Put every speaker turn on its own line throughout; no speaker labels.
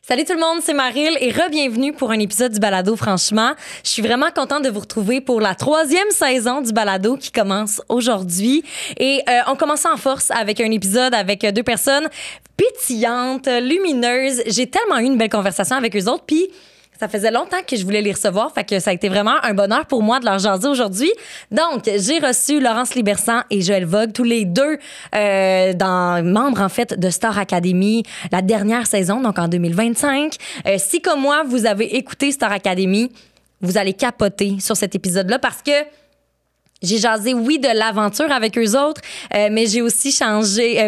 Salut tout le monde, c'est Maryl et re-bienvenue pour un épisode du Balado Franchement. Je suis vraiment contente de vous retrouver pour la 3e saison du Balado qui commence aujourd'hui. Et on commence en force avec un épisode avec 2 personnes pétillantes, lumineuses. J'ai tellement eu une belle conversation avec eux autres, puis ça faisait longtemps que je voulais les recevoir, fait que ça a été vraiment un bonheur pour moi de leur jaser aujourd'hui. Donc, j'ai reçu Laurence Libersan et Joël Vogue, tous les deux membres en fait de Star Academy, la dernière saison, donc en 2025. Si comme moi, vous avez écouté Star Academy, vous allez capoter sur cet épisode-là parce que j'ai jasé, oui, de l'aventure avec eux autres, mais j'ai aussi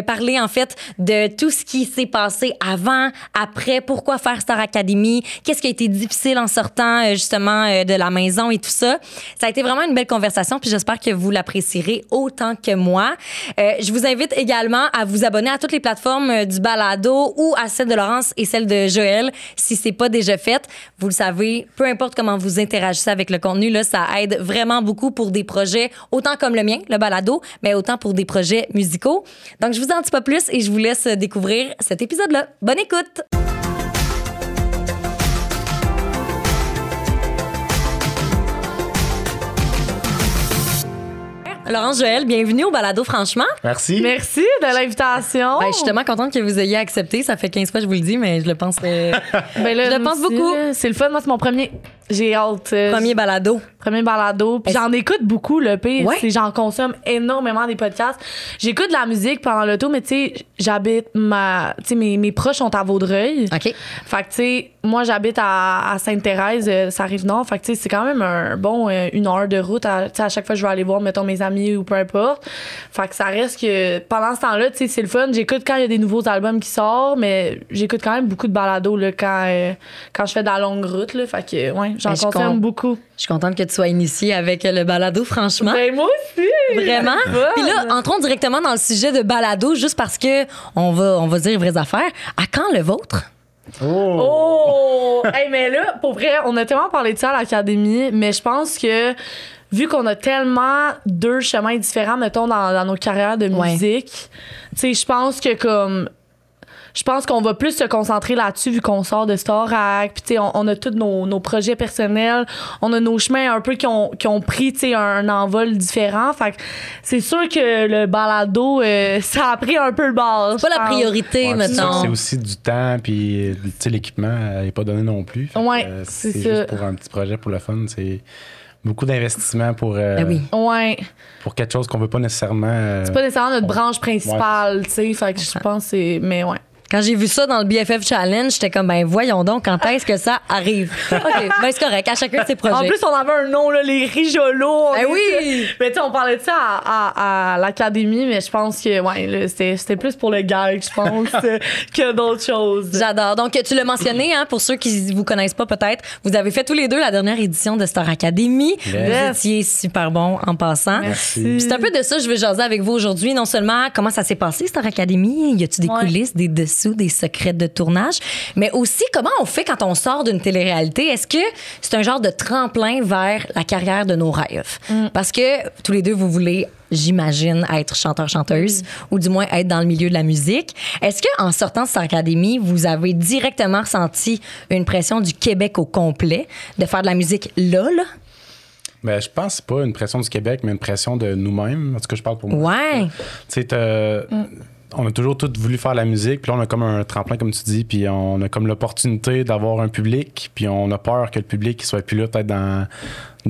parlé, en fait, de tout ce qui s'est passé avant, après, pourquoi faire Star Academy, qu'est-ce qui a été difficile en sortant, justement, de la maison et tout ça. Ça a été vraiment une belle conversation, puis j'espère que vous l'apprécierez autant que moi. Je vous invite également à vous abonner à toutes les plateformes du Balado ou à celle de Laurence et celle de Joël, si c'est pas déjà fait. Vous le savez, peu importe comment vous interagissez avec le contenu, là, ça aide vraiment beaucoup pour des projets autant comme le mien, le Balado, mais autant pour des projets musicaux. Donc, je vous en dis pas plus et je vous laisse découvrir cet épisode-là. Bonne écoute! Laurence, Joël, bienvenue au Balado Franchement.
Merci.
Merci de l'invitation.
Je suis tellement contente que vous ayez accepté. Ça fait 15 fois que je vous le dis, mais je le pense, je le pense beaucoup.
C'est le fun. Moi, c'est mon premier. J'ai hâte.
Premier balado.
Premier balado. Puis j'en écoute beaucoup, le pire.
Ouais.
J'en consomme énormément des podcasts. J'écoute de la musique pendant l'auto, mais tu sais, j'habite mes proches sont à Vaudreuil.
OK.
Fait que tu sais, moi, j'habite à Sainte-Thérèse, ça arrive nord. Fait que tu sais, c'est quand même un bon 1 heure de route. À chaque fois, je vais aller voir, mettons, mes amis ou peu importe. Fait que ça reste que pendant ce temps-là, tu sais, c'est le fun. J'écoute quand il y a des nouveaux albums qui sortent, mais j'écoute quand même beaucoup de balados là, quand je fais de la longue route. Là, fait que, ouais, j'en consomme beaucoup.
Je suis contente que tu sois initiée avec le Balado, franchement.
Ben, moi aussi!
Vraiment? Puis là, entrons directement dans le sujet de balado, juste parce que on va dire les vraies affaires. À quand le vôtre?
Oh! Hey, mais là, pour vrai, on a tellement parlé de ça à l'Académie, mais je pense que vu qu'on a tellement 2 chemins différents, mettons, dans nos carrières de musique, tu sais, je pense qu'on va plus se concentrer là-dessus vu qu'on sort de Star Act. Puis, tu sais, on a tous nos projets personnels. On a nos chemins un peu qui ont pris, tu sais, un envol différent. Fait que c'est sûr que le balado, ça a pris un peu le bord.
C'est pas la priorité, mettons.
C'est aussi du temps, puis, tu sais, l'équipement n'est pas donné non plus.
Ouais, c'est ça.
Juste pour un petit projet, pour le fun, c'est beaucoup d'investissement pour pour quelque chose qu'on veut pas nécessairement.
C'est pas nécessairement notre branche principale, tu sais. Fait que je pense que c'est. Mais ouais.
Quand j'ai vu ça dans le BFF Challenge, j'étais comme, ben voyons donc, quand est-ce que ça arrive? OK, ben c'est correct, à chacun de ses projets.
En plus, on avait un nom, là, les Rijolos.
Ben oui!
Mais tu sais, on parlait de ça à l'Académie, mais je pense que, ouais, là, c'était plus pour le gag, je pense, que d'autres choses.
J'adore. Donc, tu l'as mentionné, hein, pour ceux qui vous connaissent pas peut-être, vous avez fait tous les deux la dernière édition de Star Academy.
Yes.
Vous étiez super bon en passant.
Merci.
Puis c'est un peu de ça que je veux jaser avec vous aujourd'hui. Non seulement comment ça s'est passé, Star Academy, y a-tu des coulisses, des dessous, des secrets de tournage, mais aussi comment on fait quand on sort d'une télé-réalité. Est-ce que c'est un genre de tremplin vers la carrière de nos rêves? Parce que tous les deux, vous voulez, j'imagine, être chanteur-chanteuse ou du moins être dans le milieu de la musique. Est-ce qu'en sortant de Star Academy, vous avez directement ressenti une pression du Québec au complet de faire de la musique là?
Ben, je pense pas une pression du Québec, mais une pression de nous-mêmes. En tout cas, je parle pour moi.
Ouais.
Tu sais, on a toujours tous voulu faire la musique, puis là, on a comme un tremplin, comme tu dis, puis on a comme l'opportunité d'avoir un public, puis on a peur que le public ne soit plus là peut-être dans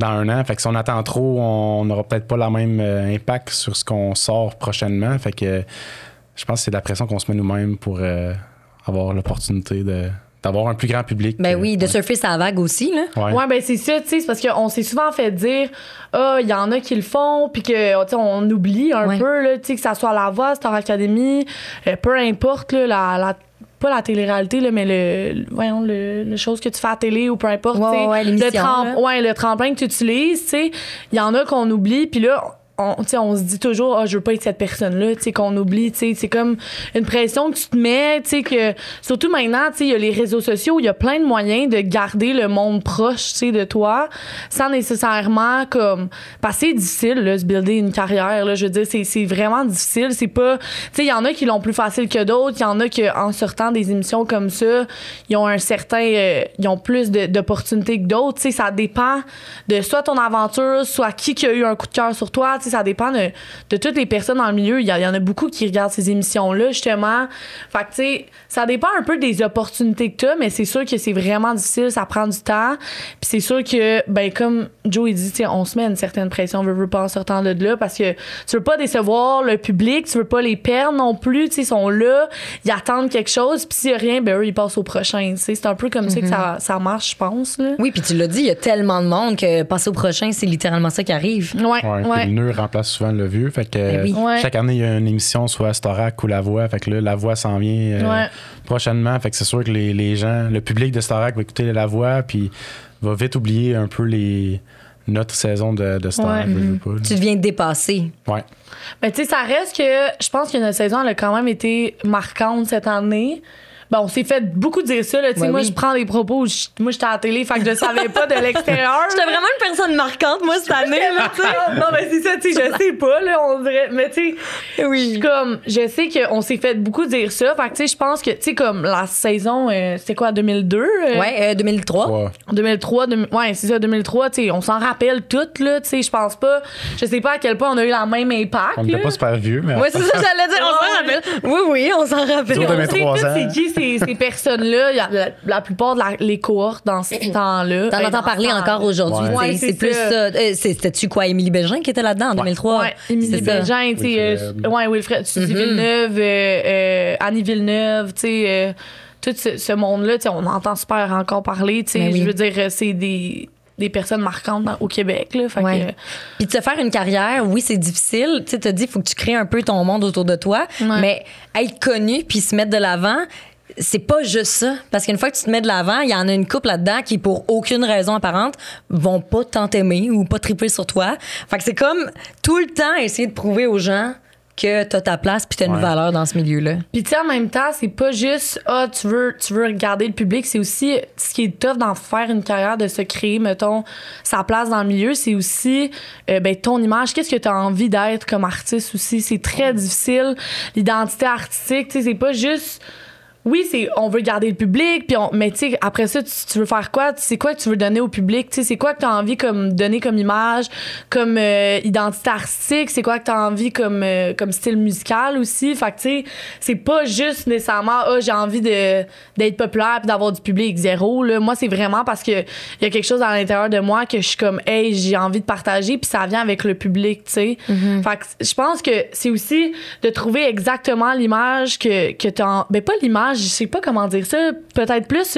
1 an. Fait que si on attend trop, on n'aura peut-être pas le même impact sur ce qu'on sort prochainement. Fait que je pense que c'est de la pression qu'on se met nous-mêmes pour avoir l'opportunité d'avoir un plus grand public.
Ben oui, de surfer sa vague aussi, là.
Ouais, ben c'est ça, tu sais, c'est parce qu'on s'est souvent fait dire, il y en a qui le font, puis que, tu sais, on oublie un peu, là, tu sais, que ça soit La Voix, Star Academy, peu importe, là, pas la télé-réalité, là, mais le chose que tu fais à la télé ou peu importe, tu sais,
l'émission,
le tremplin que tu utilises, tu sais, il y en a qu'on oublie, puis là, on se dit toujours, je veux pas être cette personne-là, qu'on oublie, c'est comme une pression que tu te mets, que surtout maintenant, il y a les réseaux sociaux, il y a plein de moyens de garder le monde proche, de toi, sans nécessairement comme, parce que c'est difficile, là, se builder une carrière, là, je veux dire, c'est vraiment difficile, c'est pas, il y en a qui l'ont plus facile que d'autres, il y en a qui, en sortant des émissions comme ça, ils ont un certain, ils ont plus d'opportunités que d'autres, ça dépend de soit ton aventure, soit qui a eu un coup de cœur sur toi, ça dépend de toutes les personnes dans le milieu. Il y en a beaucoup qui regardent ces émissions-là, justement. Fait que, tu sais, ça dépend un peu des opportunités que tu as, mais c'est sûr que c'est vraiment difficile, ça prend du temps. Puis c'est sûr que, ben, comme Joe, il dit, tu sais, on se met une certaine pression, on veut pas en sortant de là, parce que tu veux pas décevoir le public, tu veux pas les perdre non plus, tu sais, ils sont là, ils attendent quelque chose, puis s'il y a rien, ben, eux, ils passent au prochain, tu sais. C'est un peu comme ça que ça marche, je pense, là.
Oui, puis tu l'as dit, il y a tellement de monde que passer au prochain, c'est littéralement ça qui arrive.
Le nœud remplace souvent le vieux. Fait que chaque année, il y a une émission, soit Starac ou La Voix. Fait que là, La Voix s'en vient prochainement. Fait que c'est sûr que les gens, le public de Starac va écouter La Voix, puis va vite oublier un peu notre saison de Starac.
Tu deviens dépassé.
Ouais.
Mais tu sais, ça reste que je pense que notre saison, elle a quand même été marquante cette année. Bon, on s'est fait beaucoup dire ça, là. Tu sais, moi, je prends des propos, moi, j'étais à la télé, fait que je savais pas de l'extérieur.
J'étais vraiment une personne marquante, moi, cette année, là, tu sais.
Non, mais c'est ça, tu sais, je sais pas, là, on dirait. Mais, tu sais, comme, je sais qu'on s'est fait beaucoup dire ça. Fait que, tu sais, je pense que, tu sais, comme la saison, c'était quoi, 2002?
2003.
Ouais.
2003, ouais, c'est ça, 2003, tu sais, on s'en rappelle toutes, là, tu sais, je pense pas, je sais pas à quel point on a eu la même impact.
On n'était pas super vieux, mais.
Ouais, c'est ça, j'allais dire, on s'en rappelle. Oui, on s'en rappelle.
Sur 2003 ans.
C'est qui ces personnes-là? Il y a la plupart les cohortes dans ce temps-là.
T'en entends parler encore aujourd'hui.
Ouais,
c'est plus ça. C'était-tu quoi, Émilie Bégin qui était là-dedans en 2003?
Ouais, Émilie Bégin, tu sais. Wilfred, Suzy Villeneuve, Annie Villeneuve, tu sais. Tout ce monde-là, tu sais, on entend super encore parler, tu sais. Je veux dire, c'est des personnes marquantes au Québec, là. Fait que...
Puis de se faire une carrière, oui, c'est difficile. Tu sais, t'as dit, il faut que tu crées un peu ton monde autour de toi. Mais être connu puis se mettre de l'avant, c'est pas juste ça. Parce qu'une fois que tu te mets de l'avant, il y en a une couple là-dedans qui, pour aucune raison apparente, vont pas tant t'aimer ou pas triper sur toi. Fait que c'est comme tout le temps essayer de prouver aux gens que t'as ta place puis t'as une valeur dans ce milieu-là.
Puis tu sais, en même temps, c'est pas juste tu veux regarder le public, c'est aussi ce qui est tough d'en faire une carrière, de se créer, mettons, sa place dans le milieu, c'est aussi ton image, qu'est-ce que t'as envie d'être comme artiste aussi, c'est très difficile. L'identité artistique, tu sais, c'est pas juste... Oui, on veut garder le public, puis mais tu sais, après ça, tu veux faire quoi? C'est quoi que tu veux donner au public? Tu sais, c'est quoi que tu as envie comme donner comme image, comme identité artistique? C'est quoi que tu as envie comme style musical aussi? Fait que tu sais, c'est pas juste nécessairement j'ai envie d'être populaire puis d'avoir du public, zéro. Là. Moi, c'est vraiment parce que il y a quelque chose à l'intérieur de moi que je suis comme j'ai envie de partager, puis ça vient avec le public, tu sais. Fait que je pense que c'est aussi de trouver exactement l'image que tu as... Ben pas l'image, je sais pas comment dire ça, peut-être plus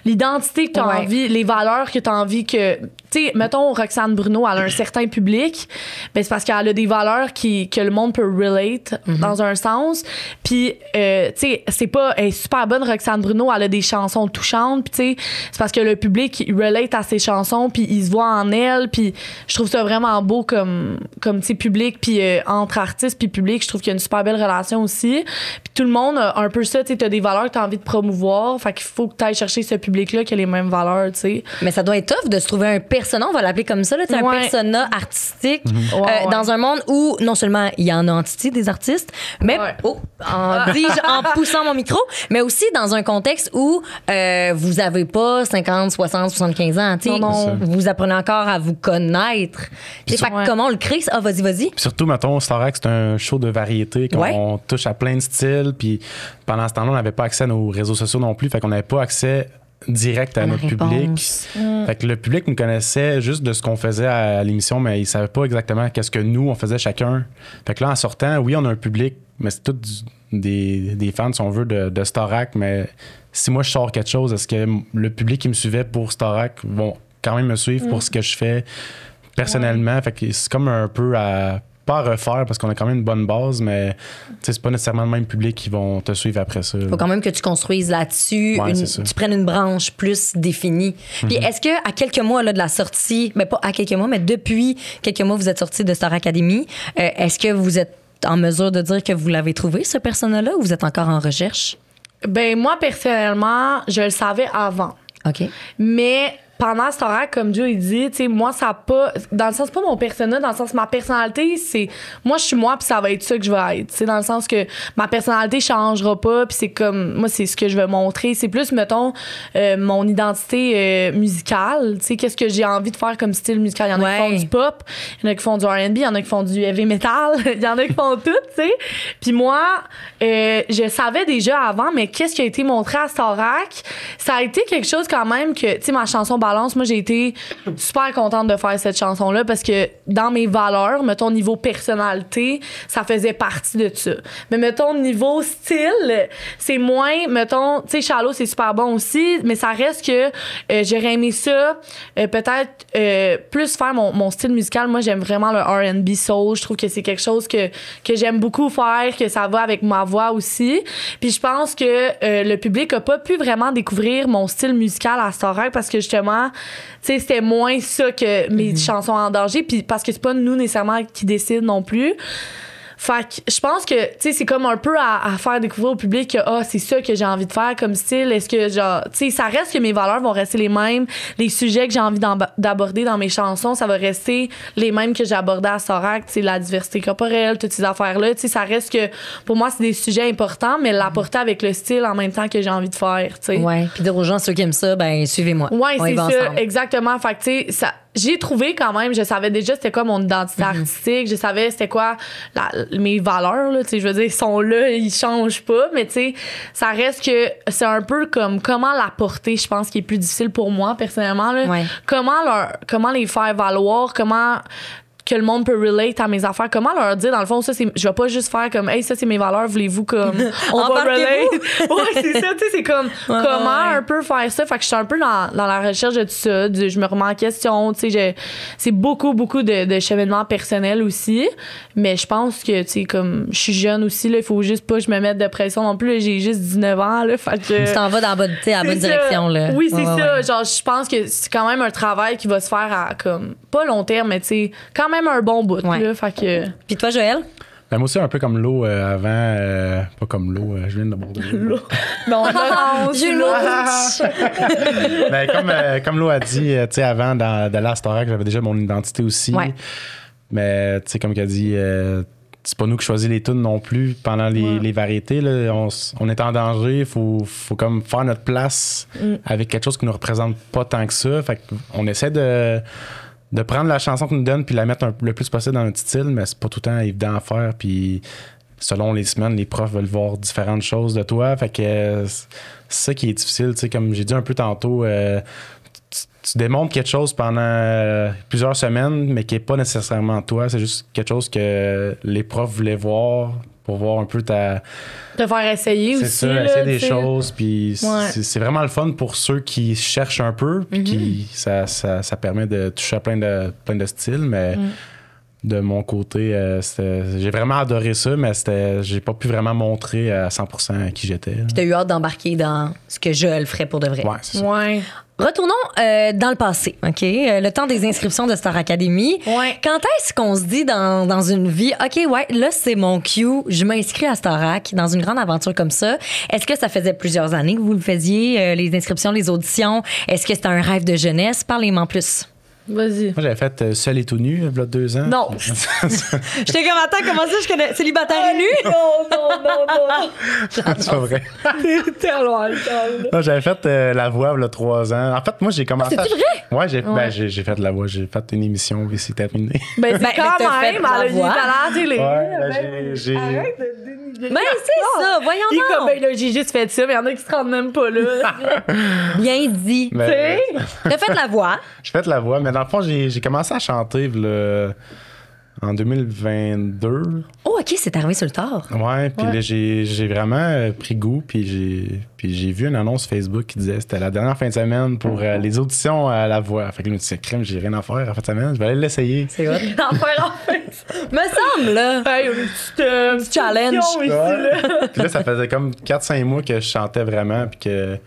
l'identité que tu as envie, les valeurs que tu as envie que... Tu sais, mettons, Roxane Bruno, elle a un certain public, ben c'est parce qu'elle a des valeurs que le monde peut relate dans un sens. Puis, tu sais, c'est pas... Elle est super bonne, Roxane Bruno, elle a des chansons touchantes, puis tu sais, c'est parce que le public, il relate à ses chansons, puis il se voit en elle, puis je trouve ça vraiment beau comme tu sais, public, puis entre artistes puis public, je trouve qu'il y a une super belle relation aussi. Puis tout le monde a un peu ça, tu sais, t'as des valeurs que t'as envie de promouvoir, fait qu'il faut que t'ailles chercher ce public-là qui a les mêmes valeurs, tu sais.
Mais ça doit être tough de se trouver un persona, on va l'appeler comme ça, là, un persona artistique dans un monde où non seulement il y en a entité des artistes, mais en poussant mon micro, mais aussi dans un contexte où vous avez pas 50, 60, 75 ans, tu sais, vous apprenez encore à vous connaître. Fait que comment on le crée? Ah, vas-y. Puis
surtout, mettons, Starac, c'est un show de variété, qu'on touche à plein de styles, puis pendant ce temps-là, on n'avait pas accès à nos réseaux sociaux non plus, fait qu'on n'avait pas accès direct à notre public. Fait que le public nous connaissait juste de ce qu'on faisait à l'émission, mais il savait pas exactement qu'est-ce que nous, on faisait chacun. Fait que là, en sortant, oui, on a un public, mais c'est tous des fans, si on veut, de Starac, mais si moi, je sors quelque chose, est-ce que le public qui me suivait pour Starac vont quand même me suivre pour ce que je fais personnellement? Fait que c'est comme un peu à pas à refaire parce qu'on a quand même une bonne base, mais c'est pas nécessairement le même public qui vont te suivre après ça.
Il faut quand même que tu construises là-dessus,
Ouais, tu
prennes une branche plus définie. Puis est-ce que à quelques mois là, de la sortie, mais pas à quelques mois, mais depuis quelques mois, vous êtes sorti de Star Academy, est-ce que vous êtes en mesure de dire que vous l'avez trouvé, ce persona-là, ou vous êtes encore en recherche?
Ben, moi, personnellement, je le savais avant.
OK.
Mais pendant ce temps-là, comme Joe il dit, tu sais, moi, ça a pas. Dans le sens, pas mon persona, dans le sens, ma personnalité, c'est. Moi, je suis moi, puis ça va être ça que je vais être. Tu sais, dans le sens que ma personnalité changera pas, puis c'est comme. Moi, c'est ce que je veux montrer. C'est plus, mettons, mon identité musicale. Tu sais, qu'est-ce que j'ai envie de faire comme style musical. Il y en a qui font du pop, il y en a qui font du R&B, il y en a qui font du heavy metal, il y en a qui font tout, tu sais. Puis moi, je savais déjà avant, mais qu'est-ce qui a été montré à Starac, ça a été quelque chose quand même que, tu sais, ma chanson Balance, moi, j'ai été super contente de faire cette chanson-là parce que dans mes valeurs, mettons, niveau personnalité, ça faisait partie de ça. Mais mettons, niveau style, c'est moins, mettons, tu sais, Shallow, c'est super bon aussi, mais ça reste que j'aurais aimé ça, peut-être plus faire mon style musical. Moi, j'aime vraiment le R&B soul. Je trouve que c'est quelque chose que j'aime beaucoup faire, que ça va avec ma voix aussi. Puis je pense que le public a pas pu vraiment découvrir mon style musical à Starac parce que justement, tu sais, c'était moins ça que mes chansons en danger, puis parce que c'est pas nous nécessairement qui décident non plus. Fait que je pense que, tu sais, c'est comme un peu à faire découvrir au public que, c'est ça que j'ai envie de faire comme style. Est-ce que, genre, tu sais, ça reste que mes valeurs vont rester les mêmes. Les sujets que j'ai envie d'aborder dans mes chansons, ça va rester les mêmes que j'ai abordés à Starac. Tu sais, la diversité corporelle, toutes ces affaires-là. Tu sais, ça reste que, pour moi, c'est des sujets importants, mais l'apporter avec le style en même temps que j'ai envie de faire, tu sais.
Ouais, puis dire aux gens, ceux qui aiment ça, ben suivez-moi.
Ouais,
on y
c'est
va
ça,
ensemble.
exactement. Fait que, tu sais, ça. J'ai trouvé quand même, je savais déjà c'était quoi mon identité artistique, je savais c'était quoi mes valeurs, là, tu sais, je veux dire, ils sont là, ils changent pas, mais tu sais, ça reste que c'est un peu comme comment la porter, je pense, qui est plus difficile pour moi, personnellement, là.
Ouais.
Comment les faire valoir, comment que le monde peut relate à mes affaires, comment leur dire, dans le fond, ça, c'est, je vais pas juste faire comme, hey, ça, c'est mes valeurs, voulez-vous comme, on va relate. Ouais, c'est ça, tu sais, c'est comme, comment un peu faire ça. Fait que je suis un peu dans la recherche de tout ça, je me remets en question, tu sais, c'est beaucoup de cheminement personnel aussi, mais je pense que, tu sais, comme, je suis jeune aussi, là, il faut juste pas que je me mette de pression non plus, là, j'ai juste 19 ans, là, fait que.
Tu t'en vas dans la bonne direction, là.
Oui, c'est ça. Genre, je pense que c'est quand même un travail qui va se faire à, comme, pas long terme, mais tu sais, quand même un bon bout, là. Fait que.
Puis toi, Joël?
Ben, moi aussi, un peu comme l'eau avant. Pas comme l'eau, je viens de boire de l'eau.
Non,
J'ai l'eau.
Ben, comme l'eau a dit, tu sais, avant, dans Last Starac, j'avais déjà mon identité aussi.
Ouais.
Mais, tu sais, comme qu'elle dit, c'est pas nous qui choisissons les tunes non plus pendant les variétés. Là, on est en danger. Il faut comme faire notre place avec quelque chose qui nous représente pas tant que ça. Fait qu'on essaie de prendre la chanson qu'on nous donne puis la mettre le plus possible dans notre style, mais c'est pas tout le temps évident à faire. Puis selon les semaines, les profs veulent voir différentes choses de toi. Fait que c'est ça qui est difficile. Tu sais, comme j'ai dit un peu tantôt, tu démontres quelque chose pendant plusieurs semaines, mais qui n'est pas nécessairement toi. C'est juste quelque chose que les profs voulaient voir pour voir un peu ta...
Te faire essayer aussi.
C'est ça, essayer des choses. Puis c'est vraiment le fun pour ceux qui cherchent un peu. Puis ça permet de toucher à plein de styles. Mais de mon côté, j'ai vraiment adoré ça, mais j'ai pas pu vraiment montrer à 100% qui j'étais.
Puis t'as eu hâte d'embarquer dans ce que Joël ferait pour de vrai.
Ouais, c'est ça.
Ouais.
Retournons dans le passé, OK? Le temps des inscriptions de Star Academy.
Ouais.
Quand est-ce qu'on se dit dans une vie, OK, ouais, là, c'est mon cue, je m'inscris à Starac dans une grande aventure comme ça. Est-ce que ça faisait plusieurs années que vous le faisiez, les inscriptions, les auditions? Est-ce que c'était un rêve de jeunesse? Parlez-moi en plus.
Vas-y.
Moi, j'avais fait Seul et tout nu, il y a 2 ans.
Non.
J'étais comme, attends, comment ça, je connais célibataire et nu?
Non.
C'est pas vrai.
T'es tellement alcool.
Non, j'avais fait La Voix il y a 3 ans. En fait, moi, j'ai commencé.
C'est vrai?
Ouais, j'ai fait La Voix. J'ai fait une émission, et c'est terminé.
Ben, c'est
Ben,
quand
t'as fait
même,
la
elle a
voix.
à la télé.
J'ai.
Arrête de dénigrer.
Ben, c'est ça, voyons
Il est
donc.
comme, ben là, j'ai juste fait ça, mais il y en a qui se rendent même pas là.
Bien dit.
Ben,
Tu sais?
T'as fait la voix.
j'ai fait La Voix, mais dans le fond, j'ai commencé à chanter là, en 2022.
Oh, OK, c'est arrivé sur le tard.
Ouais, puis là, j'ai vraiment pris goût, puis j'ai vu une annonce Facebook qui disait que c'était la dernière fin de semaine pour les auditions à La Voix. Fait que là, je me suis dit, crème, j'ai rien à faire en fin de semaine, je vais aller l'essayer.
C'est hot.
D'en faire en fait.
Me semble, là.
Hey, une petite
challenge.
ici, là.
Puis là, ça faisait comme 4-5 mois que je chantais vraiment, puis que...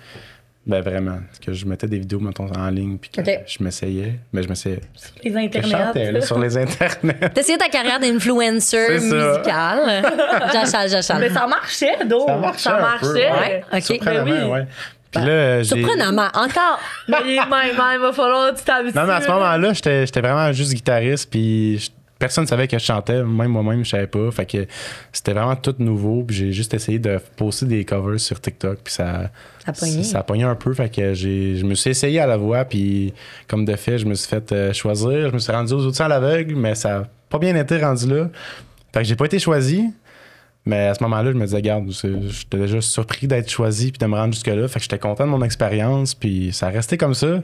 Ben vraiment, que je mettais des vidéos, mettons, en ligne, puis que je m'essayais. Mais je m'essayais...
Les
Je
internets.
chantais, là, sur les internets.
T'as essayé ta carrière d'influencer
C'est ça.
musical. J'achale.
Mais ça marchait, donc.
Ça marchait un peu,
Ouais, OK.
Surprenamment,
Ben oui.
ouais. Puis là, j'ai...
Surprenamment, encore.
Mais il va falloir que tu t'habitues.
Non, mais à ce moment-là, j'étais vraiment juste guitariste, puis personne ne savait que je chantais, même moi-même, je savais pas. Fait que c'était vraiment tout nouveau, puis j'ai juste essayé de poster des covers sur TikTok, puis ça a pogné un peu. Fait que je me suis essayé à La Voix, puis comme de fait, je me suis fait choisir. Je me suis rendu aux auditions à l'aveugle, mais ça n'a pas bien été rendu là. Fait que j'ai pas été choisi. Mais à ce moment-là, je me disais, regarde, j'étais déjà surpris d'être choisi puis de me rendre jusque-là. Fait que j'étais content de mon expérience, puis ça a resté comme ça.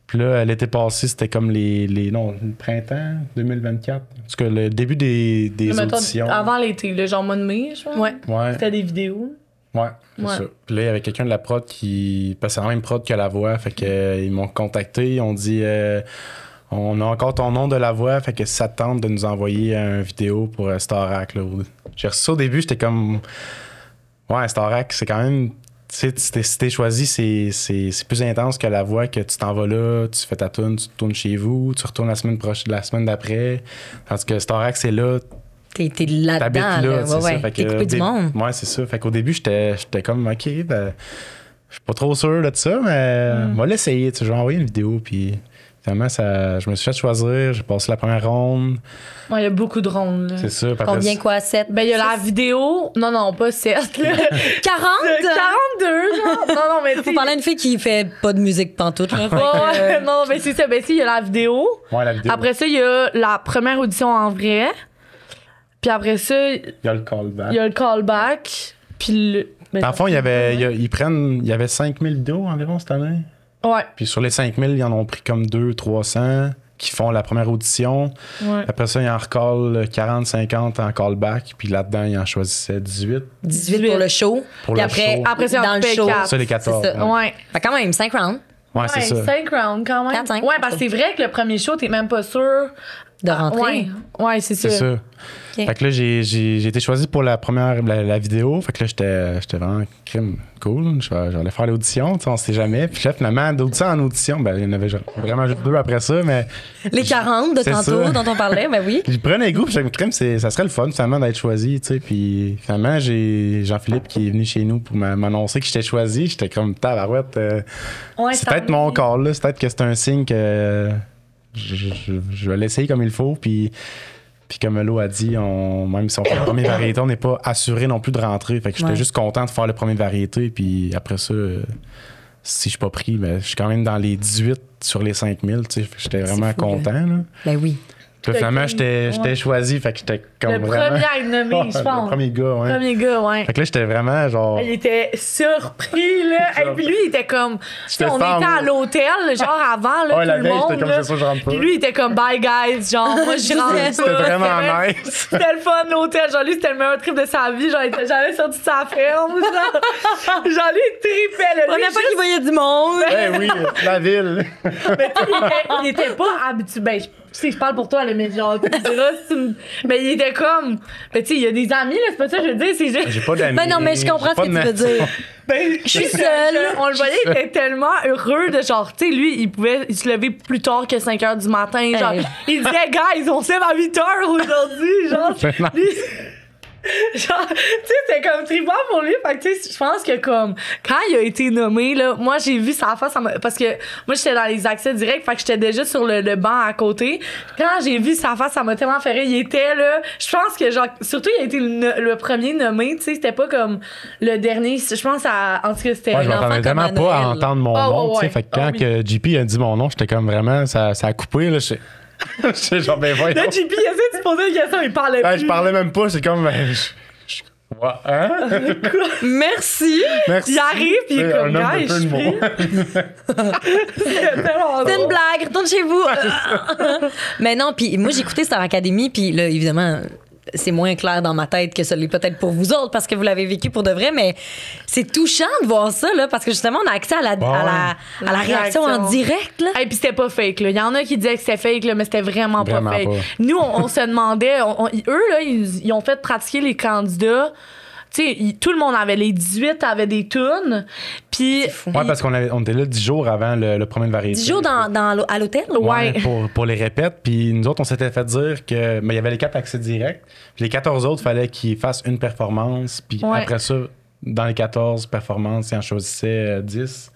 Puis là, l'été passé, c'était comme le printemps 2024. Parce que le début des auditions.
Avant l'été, le genre mois de mai, je pense.
Ouais.
C'était des vidéos.
Ouais, c'est ça. Puis là, il y avait quelqu'un de la prod qui... Parce que c'est la même prod que La Voix. Fait que ils m'ont contacté, ils ont dit... on a encore ton nom de La Voix, fait que si ça te tente de nous envoyer une vidéo pour Starac. Là. J'ai reçu ça au début, j'étais comme... Ouais, Starac, c'est quand même... Tu sais, si t'es choisi, c'est plus intense que La Voix, que tu t'en vas là, tu fais ta tune, tu tournes chez vous, tu retournes la semaine d'après. Tandis que Starac, c'est là...
T'es là-dedans.
T'habites là, c'est ça. Fait
T'es
que
coupé du monde.
Ouais, c'est ça. Fait qu'au début, j'étais comme, OK, ben... Je suis pas trop sûr de ça, mais on va l'essayer. Je vais envoyer une vidéo, puis... Finalement, je me suis fait choisir, j'ai passé la première ronde.
Ouais, il y a beaucoup de rondes. Là.
C'est ça.
Combien, quoi, 7?
Ben, il y a la vidéo. Non, pas 7.
40?
42, genre. Non, mais
Faut parler à une fille qui fait pas de musique pantoute. Là,
non, mais c'est ça. Ben, si, il y a la vidéo.
Ouais, la vidéo.
Après ça, il y a la première audition en vrai. Puis après ça,
il y a le callback.
Il y a le callback. Puis
dans le fond, il y avait 5000 vidéos environ cette année.
Ouais.
Puis sur les 5000, ils en ont pris comme 200-300 qui font la première audition.
Ouais.
Après ça, ils en recallent 40-50 en callback. Puis là-dedans, ils en choisissaient 18.
18 pour le show.
Pour
puis
le show.
Après ça,
dans le show.
Ça, les 14.
C'est ça.
Ouais.
Fait quand même, 5 rounds.
Ouais, c'est ça.
5 rounds quand même.
4-5.
Ouais, parce que c'est vrai que le premier show, t'es même pas sûr
de rentrer.
Ouais, c'est ça.
C'est ça.
Okay.
Fait que là, j'ai été choisi pour la première la vidéo. Fait que là, j'étais vraiment cool. J'allais faire l'audition, on sait jamais. Puis là, finalement, d'audition en audition, ben, il y en avait vraiment juste 2 après ça. Mais
les 40 de tantôt
ça.
dont on parlait, ben oui.
Je prenais goût, puis ça serait le fun, finalement, d'être choisi, tu sais. Puis finalement, j'ai Jean-Philippe qui est venu chez nous pour m'annoncer que j'étais choisi. J'étais comme, tabarouette. C'est peut-être mon corps, là. C'est peut-être que c'est un signe que je vais l'essayer comme il faut. Puis comme Melo a dit, même si on fait le premier variété, on n'est pas assuré non plus de rentrer. Fait que j'étais juste content de faire le premier variété. Puis après ça, si je suis pas pris, ben, je suis quand même dans les 18 sur les 5000. J'étais vraiment content. Là.
Ben oui.
Puis finalement, j'étais choisi, fait que j'étais comme
le
vraiment...
premier à être nommé, je pense.
Le premier gars, ouais.
Premier gars, ouais.
Fait que là, j'étais vraiment genre...
Il était surpris, là. Et puis lui, il était comme... On était à l'hôtel, genre avant, là,
ouais,
tout
la
le
veille,
monde.
j'étais comme, c'est ça, je rentre pas.
Puis lui, il était comme, bye, guys. Genre, moi, je rentre pas.
C'était vraiment nice.
C'était le fun, l'hôtel. Genre, lui, c'était le meilleur trip de sa vie. Genre, il était jamais sorti de sa ferme. Genre, lui, il tripait, là.
On n'a pas qu'il voyait du monde.
Ben oui, la ville.
Mais il était pas habitué. Ben, je parle pour toi, là, mais genre, tu diras, mais il était comme. Ben, tu sais, il y a des amis, là, c'est pas ça que je veux dire, c'est juste.
J'ai pas d'amis.
Ben non, mais je comprends ce que tu veux dire.
Ben,
je suis seule.
On le voyait, il était tellement heureux de genre, tu sais, lui, il se levait plus tard que 5 h du matin. Genre, il disait, guys, on se lève à 8 h aujourd'hui. Genre, lui, genre, tu sais, c'était comme trippant pour lui. Fait que, tu sais, je pense que comme, quand il a été nommé, là, moi, j'ai vu sa face, parce que moi, j'étais dans les accès directs, fait que j'étais déjà sur le banc à côté. Quand j'ai vu sa face, ça m'a tellement fait rire. Il était là, je pense que, genre, surtout, il a été le premier nommé, tu sais, c'était pas comme le dernier. Je pense en tout cas, c'était.
Moi, je m'attendais vraiment pas à entendre mon nom, tu sais. Fait que quand que JP a dit mon nom, j'étais comme vraiment, ça a coupé, là. J'étais genre, ben voyons.
Là, JP, essaie de se poser une question, il parlait plus.
Je parlais même pas, c'est comme, Ouais, hein?
Merci.
Merci.
Il arrive, puis il est comme,
un homme
gars,
de peu de mots.
C'est une blague, retourne chez vous. Mais non, puis moi, j'ai écouté Star Academy, puis là, évidemment, c'est moins clair dans ma tête que ça l'est peut-être pour vous autres parce que vous l'avez vécu pour de vrai, mais c'est touchant de voir ça, là, parce que justement, on a accès à la réaction en direct. Là.
Et puis c'était pas fake. Là. Il y en a qui disaient que c'était fake, là, mais c'était vraiment pas fake.
Pas.
Nous, on se demandait, eux, là, ils ont fait pratiquer les candidats. Tu sais, tout le monde avait, les 18 avaient des tunes. Puis.
Ouais, parce qu'on était là 10 jours avant le premier de variété.
10 jours à l'hôtel?
Ouais.
Pour les répètes. Puis nous autres, on s'était fait dire que. Mais il y avait les 4 accès directs. Puis les 14 autres, il fallait qu'ils fassent une performance. Puis après ça, dans les 14 performances, ils en choisissaient 10.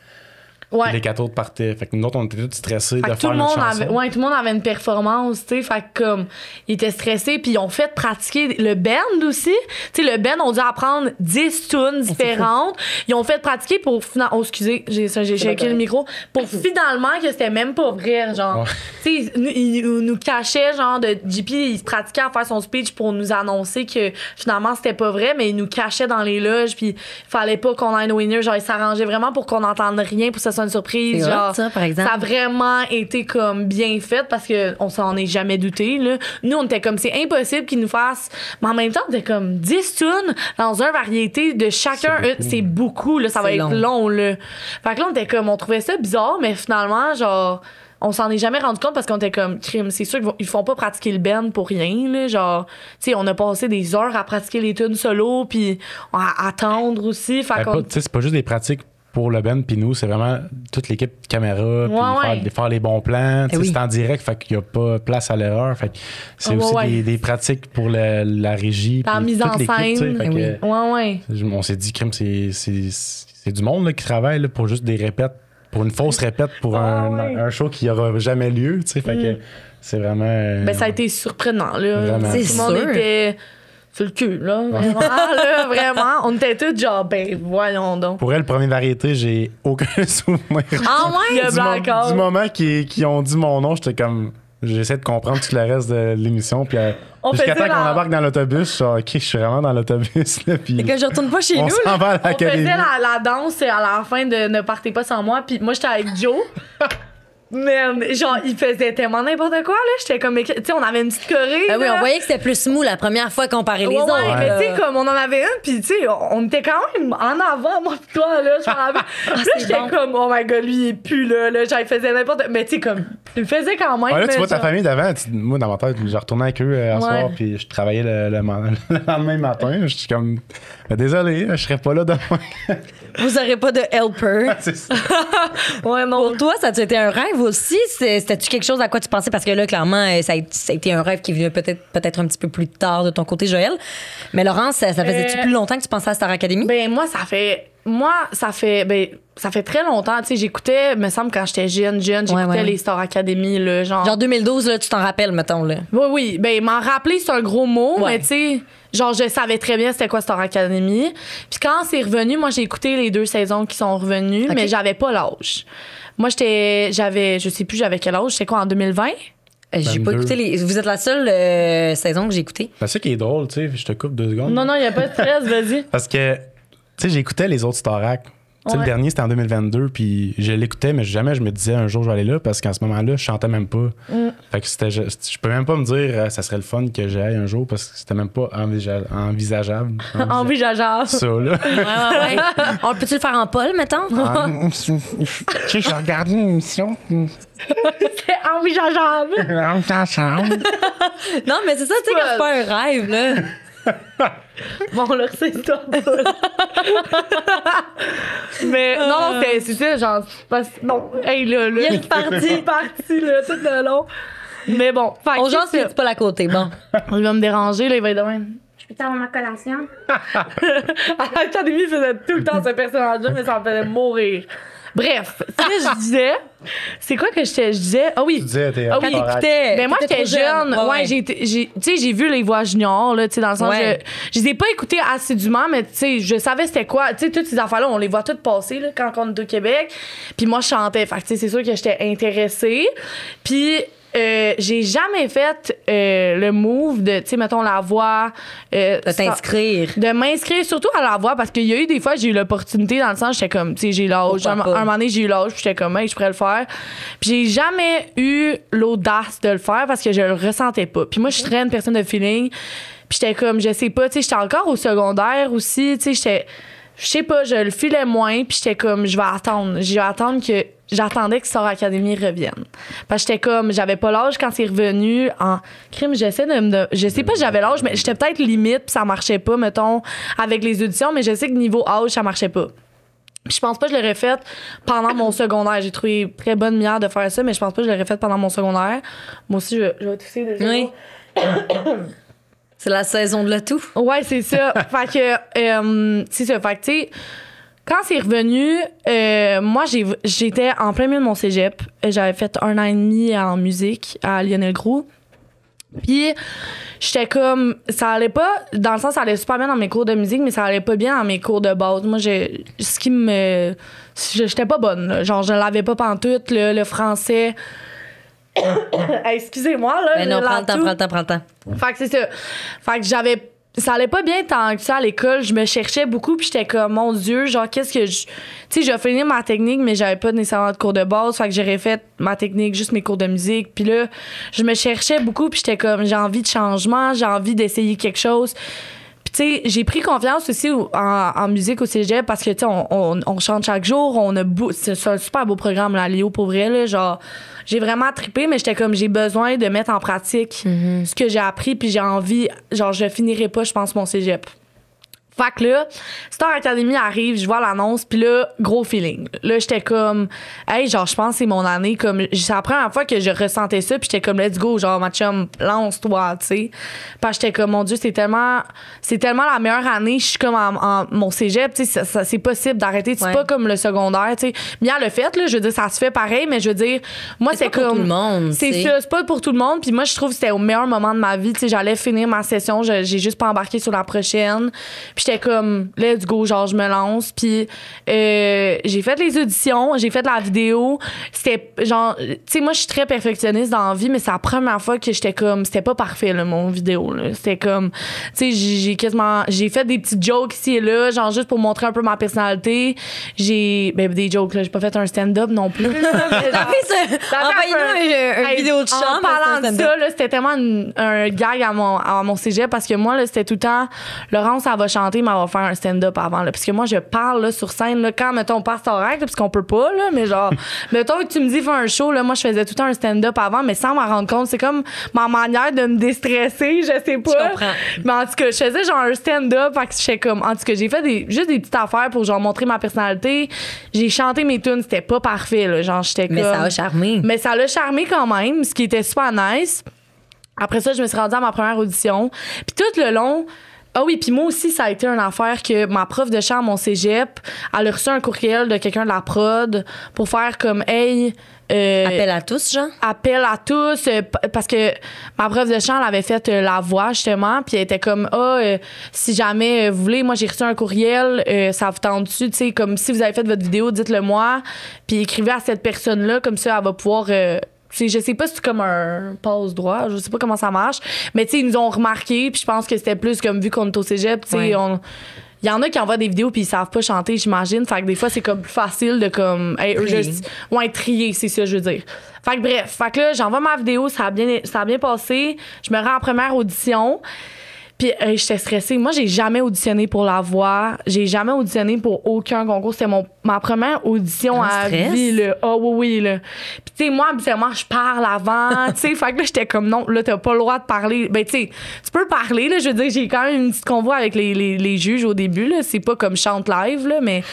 Ouais.
Les 4 autres partaient. Fait que nous autres, on était tous stressés de
tout
faire
le
notre
monde
chanson.
tout le monde avait une performance, tu sais. Fait que comme, ils étaient stressés, puis ils ont fait pratiquer le band aussi. Tu sais, le band, on dû apprendre 10 tunes différentes. Ils ont fait pratiquer pour finalement. Oh, excusez, j'ai shaké le micro. Pour finalement que c'était même pas vrai, genre.
Ouais.
Tu sais, ils nous cachaient, genre, de JP, il se pratiquait à faire son speech pour nous annoncer que finalement c'était pas vrai, mais il nous cachait dans les loges, puis il fallait pas qu'on ait une winner. Genre, il s'arrangeait vraiment pour qu'on n'entende rien, pour que ça soit une surprise.
C'est
Genre,
hot, ça, par exemple.
ça a vraiment été comme bien fait parce qu'on s'en est jamais douté, là. Nous, on était comme, c'est impossible qu'ils nous fassent. Mais en même temps, on était comme 10 tunes dans un variété de chacun. C'est beaucoup, là. Ça va être long, là. Fait que là, on était comme, on trouvait ça bizarre, mais finalement, genre, on s'en est jamais rendu compte parce qu'on était comme, crime, c'est sûr qu'ils font pas pratiquer le band pour rien, là. Genre, tu sais, on a passé des heures à pratiquer les tunes solo, puis à attendre aussi. Fait qu'on.
Tu sais, c'est pas juste des pratiques pour le band puis nous, c'est vraiment toute l'équipe de caméra puis faire les bons plans. C'est en direct, fait qu'il n'y a pas place à l'erreur. Fait que c'est aussi des pratiques pour la régie.
La mise en scène.
On s'est dit, crime, c'est du monde là, qui travaille là, pour juste des répètes, pour une fausse répète pour un show qui n'aura jamais lieu. Fait que c'est vraiment.
Ça a été surprenant. Là.
C'est
tout le monde était sur le cul, là. Vraiment, là, vraiment. On était tous genre, voyons donc.
Pour elle, le premier variété, j'ai aucun souvenir.
Ah ouais?
Du moment qu'ils ont dit mon nom, j'étais comme. J'essaie de comprendre tout le reste de l'émission. Puis jusqu'à temps qu'on embarque dans l'autobus, genre, OK, je suis vraiment dans l'autobus. Là, puis
et que je retourne pas chez nous.
S'en va à l'académie.
On faisait la danse à la fin de Ne partez pas sans moi. Puis moi, j'étais avec Joe. Man, genre, il faisait tellement n'importe quoi, là. J'étais comme, tu sais, on avait une petite choré.
Oui, on voyait que c'était plus mou la première fois comparé les autres.
Mais tu sais, comme on en avait une, puis tu sais, on était quand même en avant, moi pis toi, là. Là, j'étais comme, oh my god, lui, il est plus là. Genre, il faisait n'importe. Mais tu sais, comme, il le faisait quand même.
Là, tu vois ta famille d'avant. Moi, dans ma tête, je retournais avec eux un soir, puis je travaillais le lendemain matin. Je suis comme, désolé, je serais pas là demain.
Vous aurez pas de helper.
C'est ça.
Ouais, non.
Pour toi, ça a été un rêve aussi? C'était-tu quelque chose à quoi tu pensais? Parce que là, clairement, ça a été un rêve qui est venu peut-être un petit peu plus tard de ton côté, Joël. Mais Laurence, ça faisait-tu plus longtemps que tu pensais à Star Academy?
Moi, ça fait très longtemps. Tu sais, j'écoutais, me semble, quand j'étais jeune, j'écoutais les Star Academy, là, genre
2012, là, tu t'en rappelles, mettons, là.
Oui. M'en rappeler, c'est un gros mot, mais tu sais, genre, je savais très bien c'était quoi Star Academy. Puis quand c'est revenu, moi, j'ai écouté les 2 saisons qui sont revenues, mais j'avais pas l'âge. Moi, je sais plus, j'avais quel âge? C'était quoi, en 2020?
J'ai pas écouté Vous êtes la seule saison que j'ai écoutée.
C'est ça qui est drôle, tu sais, je te coupe 2 secondes.
Non, il n'y a pas de stress, vas-y.
Parce que, tu sais, j'écoutais les autres Starac. Tu sais, le dernier, c'était en 2022, puis je l'écoutais, mais jamais je me disais un jour je vais aller là, parce qu'en ce moment-là, je chantais même pas. Fait que je peux même pas me dire ça serait le fun que j'aille un jour, parce que c'était même pas envisageable.
Envisageable.
Ça, là.
Ouais. On peut-tu le faire en Paul, mettons?
Tu sais, j'ai regardé une émission.
C'est envisageable.
Non, mais c'est ça, tu sais, quand c'est pas un rêve, là.
Bon, là, c'est toi. Mais non, c'est ça, genre, non, hey, là.
Il est
parti, là, tout le long. Mais bon,
on genre, c'est pas la côté, bon.
Il va me déranger, là, il va être demain.
Je peux avoir ma collation?
À l'académie, il faisait tout le temps ce personnage-là, mais ça me faisait mourir. Bref, ce que je disais, c'est quoi que je disais? Ah oui.
Tu disais,
oui,
écoutais.
Mais moi, j'étais jeune. Ouais, j'ai vu les voix juniors, là, tu sais, dans le sens je les ai pas écoutées assidûment, mais tu sais, je savais c'était quoi. Tu sais, toutes ces affaires-là, on les voit toutes passer, là, quand on est au Québec. Puis moi, je chantais. Fait que, tu sais, c'est sûr que j'étais intéressée. Puis, j'ai jamais fait le move de, tu sais, mettons, la voix.
De t'inscrire.
De m'inscrire surtout à la voix parce qu'il y a eu des fois, j'ai eu l'opportunité dans le sens, j'étais comme, tu sais, j'ai l'âge. Un moment donné, j'ai eu l'âge, puis j'étais comme, hey, je pourrais le faire. Puis j'ai jamais eu l'audace de le faire parce que je le ressentais pas. Puis moi, je suis très une personne de feeling. Puis j'étais comme, je sais pas, tu sais, j'étais encore au secondaire aussi, tu sais, je sais pas, je le filais moins, puis j'étais comme, je vais attendre que. J'attendais que Star Academy revienne. Parce que j'étais comme, j'avais pas l'âge quand c'est revenu en crime. Je sais pas si j'avais l'âge, mais j'étais peut-être limite, puis ça marchait pas, mettons, avec les auditions, mais je sais que niveau âge, ça marchait pas. Puis je pense pas que je l'aurais fait pendant mon secondaire. J'ai trouvé très bonne manière de faire ça, mais je pense pas que je l'aurais fait pendant mon secondaire. Moi aussi, je vais tousser déjà.
Oui. C'est la saison de l'atout.
Ouais, c'est ça. Fait que, c'est ça. Fait que, tu sais, quand c'est revenu, moi, j'étais en plein milieu de mon cégep. J'avais fait 1 an et demi en musique à Lionel Groulx. Puis, j'étais comme... Ça allait pas... Dans le sens, ça allait super bien dans mes cours de musique, mais ça allait pas bien dans mes cours de base. Moi, ce qui me... J'étais pas bonne, là. Genre, je l'avais pas pantoute, le français... Excusez-moi, là.
Mais non, prends le temps.
Fait que c'est ça. Fait que j'avais... Ça allait pas bien tant que ça à l'école. Je me cherchais beaucoup, puis j'étais comme, mon Dieu, genre, qu'est-ce que je... Tu sais, j'ai fini ma technique, mais j'avais pas nécessairement de cours de base. Fait que j'aurais fait ma technique, juste mes cours de musique. Puis là, je me cherchais beaucoup, puis j'étais comme, j'ai envie de changement, j'ai envie d'essayer quelque chose. Puis tu sais, j'ai pris confiance aussi en musique au cégep parce que, tu sais, on chante chaque jour. C'est un super beau programme, là, Léo, pour vrai, là, genre... J'ai vraiment trippé, mais j'étais comme, j'ai besoin de mettre en pratique ce que j'ai appris, puis j'ai envie, genre, je finirai pas, je pense, mon cégep. Fait que là, Star Academy arrive, je vois l'annonce, puis là, gros feeling. Là, j'étais comme, hey, genre, je pense que c'est mon année. Comme, c'est la première fois que je ressentais ça, puis j'étais comme, let's go, genre, ma chum, lance-toi, tu sais. Parce que j'étais comme, mon Dieu, c'est tellement la meilleure année. Je suis comme en mon cégep, tu sais, c'est possible d'arrêter. C'est pas comme le secondaire, tu sais. Bien le fait, là, je veux dire, ça se fait pareil, mais je veux dire, moi, c'est comme.
Pour tout le monde.
C'est ça, c'est pas pour tout le monde. Puis moi, je trouve que c'était au meilleur moment de ma vie. Tu sais, j'allais finir ma session, j'ai juste pas embarqué sur la prochaine. Puis j'étais comme, let's go, genre, je me lance. Puis j'ai fait les auditions, j'ai fait la vidéo. C'était genre, tu sais, moi, je suis très perfectionniste dans la vie, mais c'est la première fois que j'étais comme, c'était pas parfait, là, mon vidéo, là. C'était comme, tu sais, j'ai fait des petites jokes ici et là, genre, juste pour montrer un peu ma personnalité. Des jokes, là, j'ai pas fait un stand-up non plus.
Envoyez-nous une vidéo de chant.
En parlant de ça, là, c'était tellement un gag à mon cégep parce que moi, là, c'était tout le temps, Laurence, elle va chanter, mais elle va faire un stand-up avant, là. Parce que moi, je parle, là, sur scène, là, quand, mettons, on passe en règle, parce qu'on peut pas, là, mais genre, mettons que tu me dis, fais un show, là, moi, je faisais tout le temps un stand-up avant, mais sans m'en rendre compte. C'est comme ma manière de me déstresser, je sais pas.
Je comprends.
Mais en tout cas, je faisais genre un stand-up, fait que je fais comme, en tout cas, j'ai fait juste des petites affaires pour, genre, montrer ma personnalité. J'ai chanté mes tunes, c'était pas parfait, là, genre, j'étais comme.
Mais ça a charmé.
Mais ça l'a charmé quand même, ce qui était super nice. Après ça, je me suis rendue à ma première audition. Puis tout le long, ah oui, puis moi aussi, ça a été une affaire que ma prof de chant à mon cégep, elle a reçu un courriel de quelqu'un de la prod pour faire comme, hey...
appel à tous, genre?
Appel à tous, parce que ma prof de chant, elle avait fait la voix, justement, puis elle était comme, si jamais vous voulez, moi, j'ai reçu un courriel, ça vous tente dessus, tu sais, comme si vous avez fait votre vidéo, dites-le moi, puis écrivez à cette personne-là, comme ça, elle va pouvoir... je sais pas si c'est comme un passe-droit, je sais pas comment ça marche, mais tu sais, ils nous ont remarqué, puis je pense que c'était plus comme vu qu'on est au cégep, tu sais,
ouais.
Il y en a qui envoient des vidéos puis ils savent pas chanter, j'imagine. Fait que des fois, c'est comme plus facile de comme... Hey, trier, c'est ça, je veux dire. Fait que bref, fait que là, j'envoie ma vidéo, ça a bien passé. Je me rends en première audition. Puis j'étais stressée. Moi, j'ai jamais auditionné pour la voix. J'ai jamais auditionné pour aucun concours. C'était ma première audition à vie, là. Ah oui, là. Puis tu sais, moi, habituellement, je parle avant, tu sais. Fait que là, j'étais comme, non, là, t'as pas le droit de parler. Ben, tu sais, tu peux parler, là. Je veux dire, j'ai quand même une petite convoi avec les juges au début, là. C'est pas comme chante live, là, mais...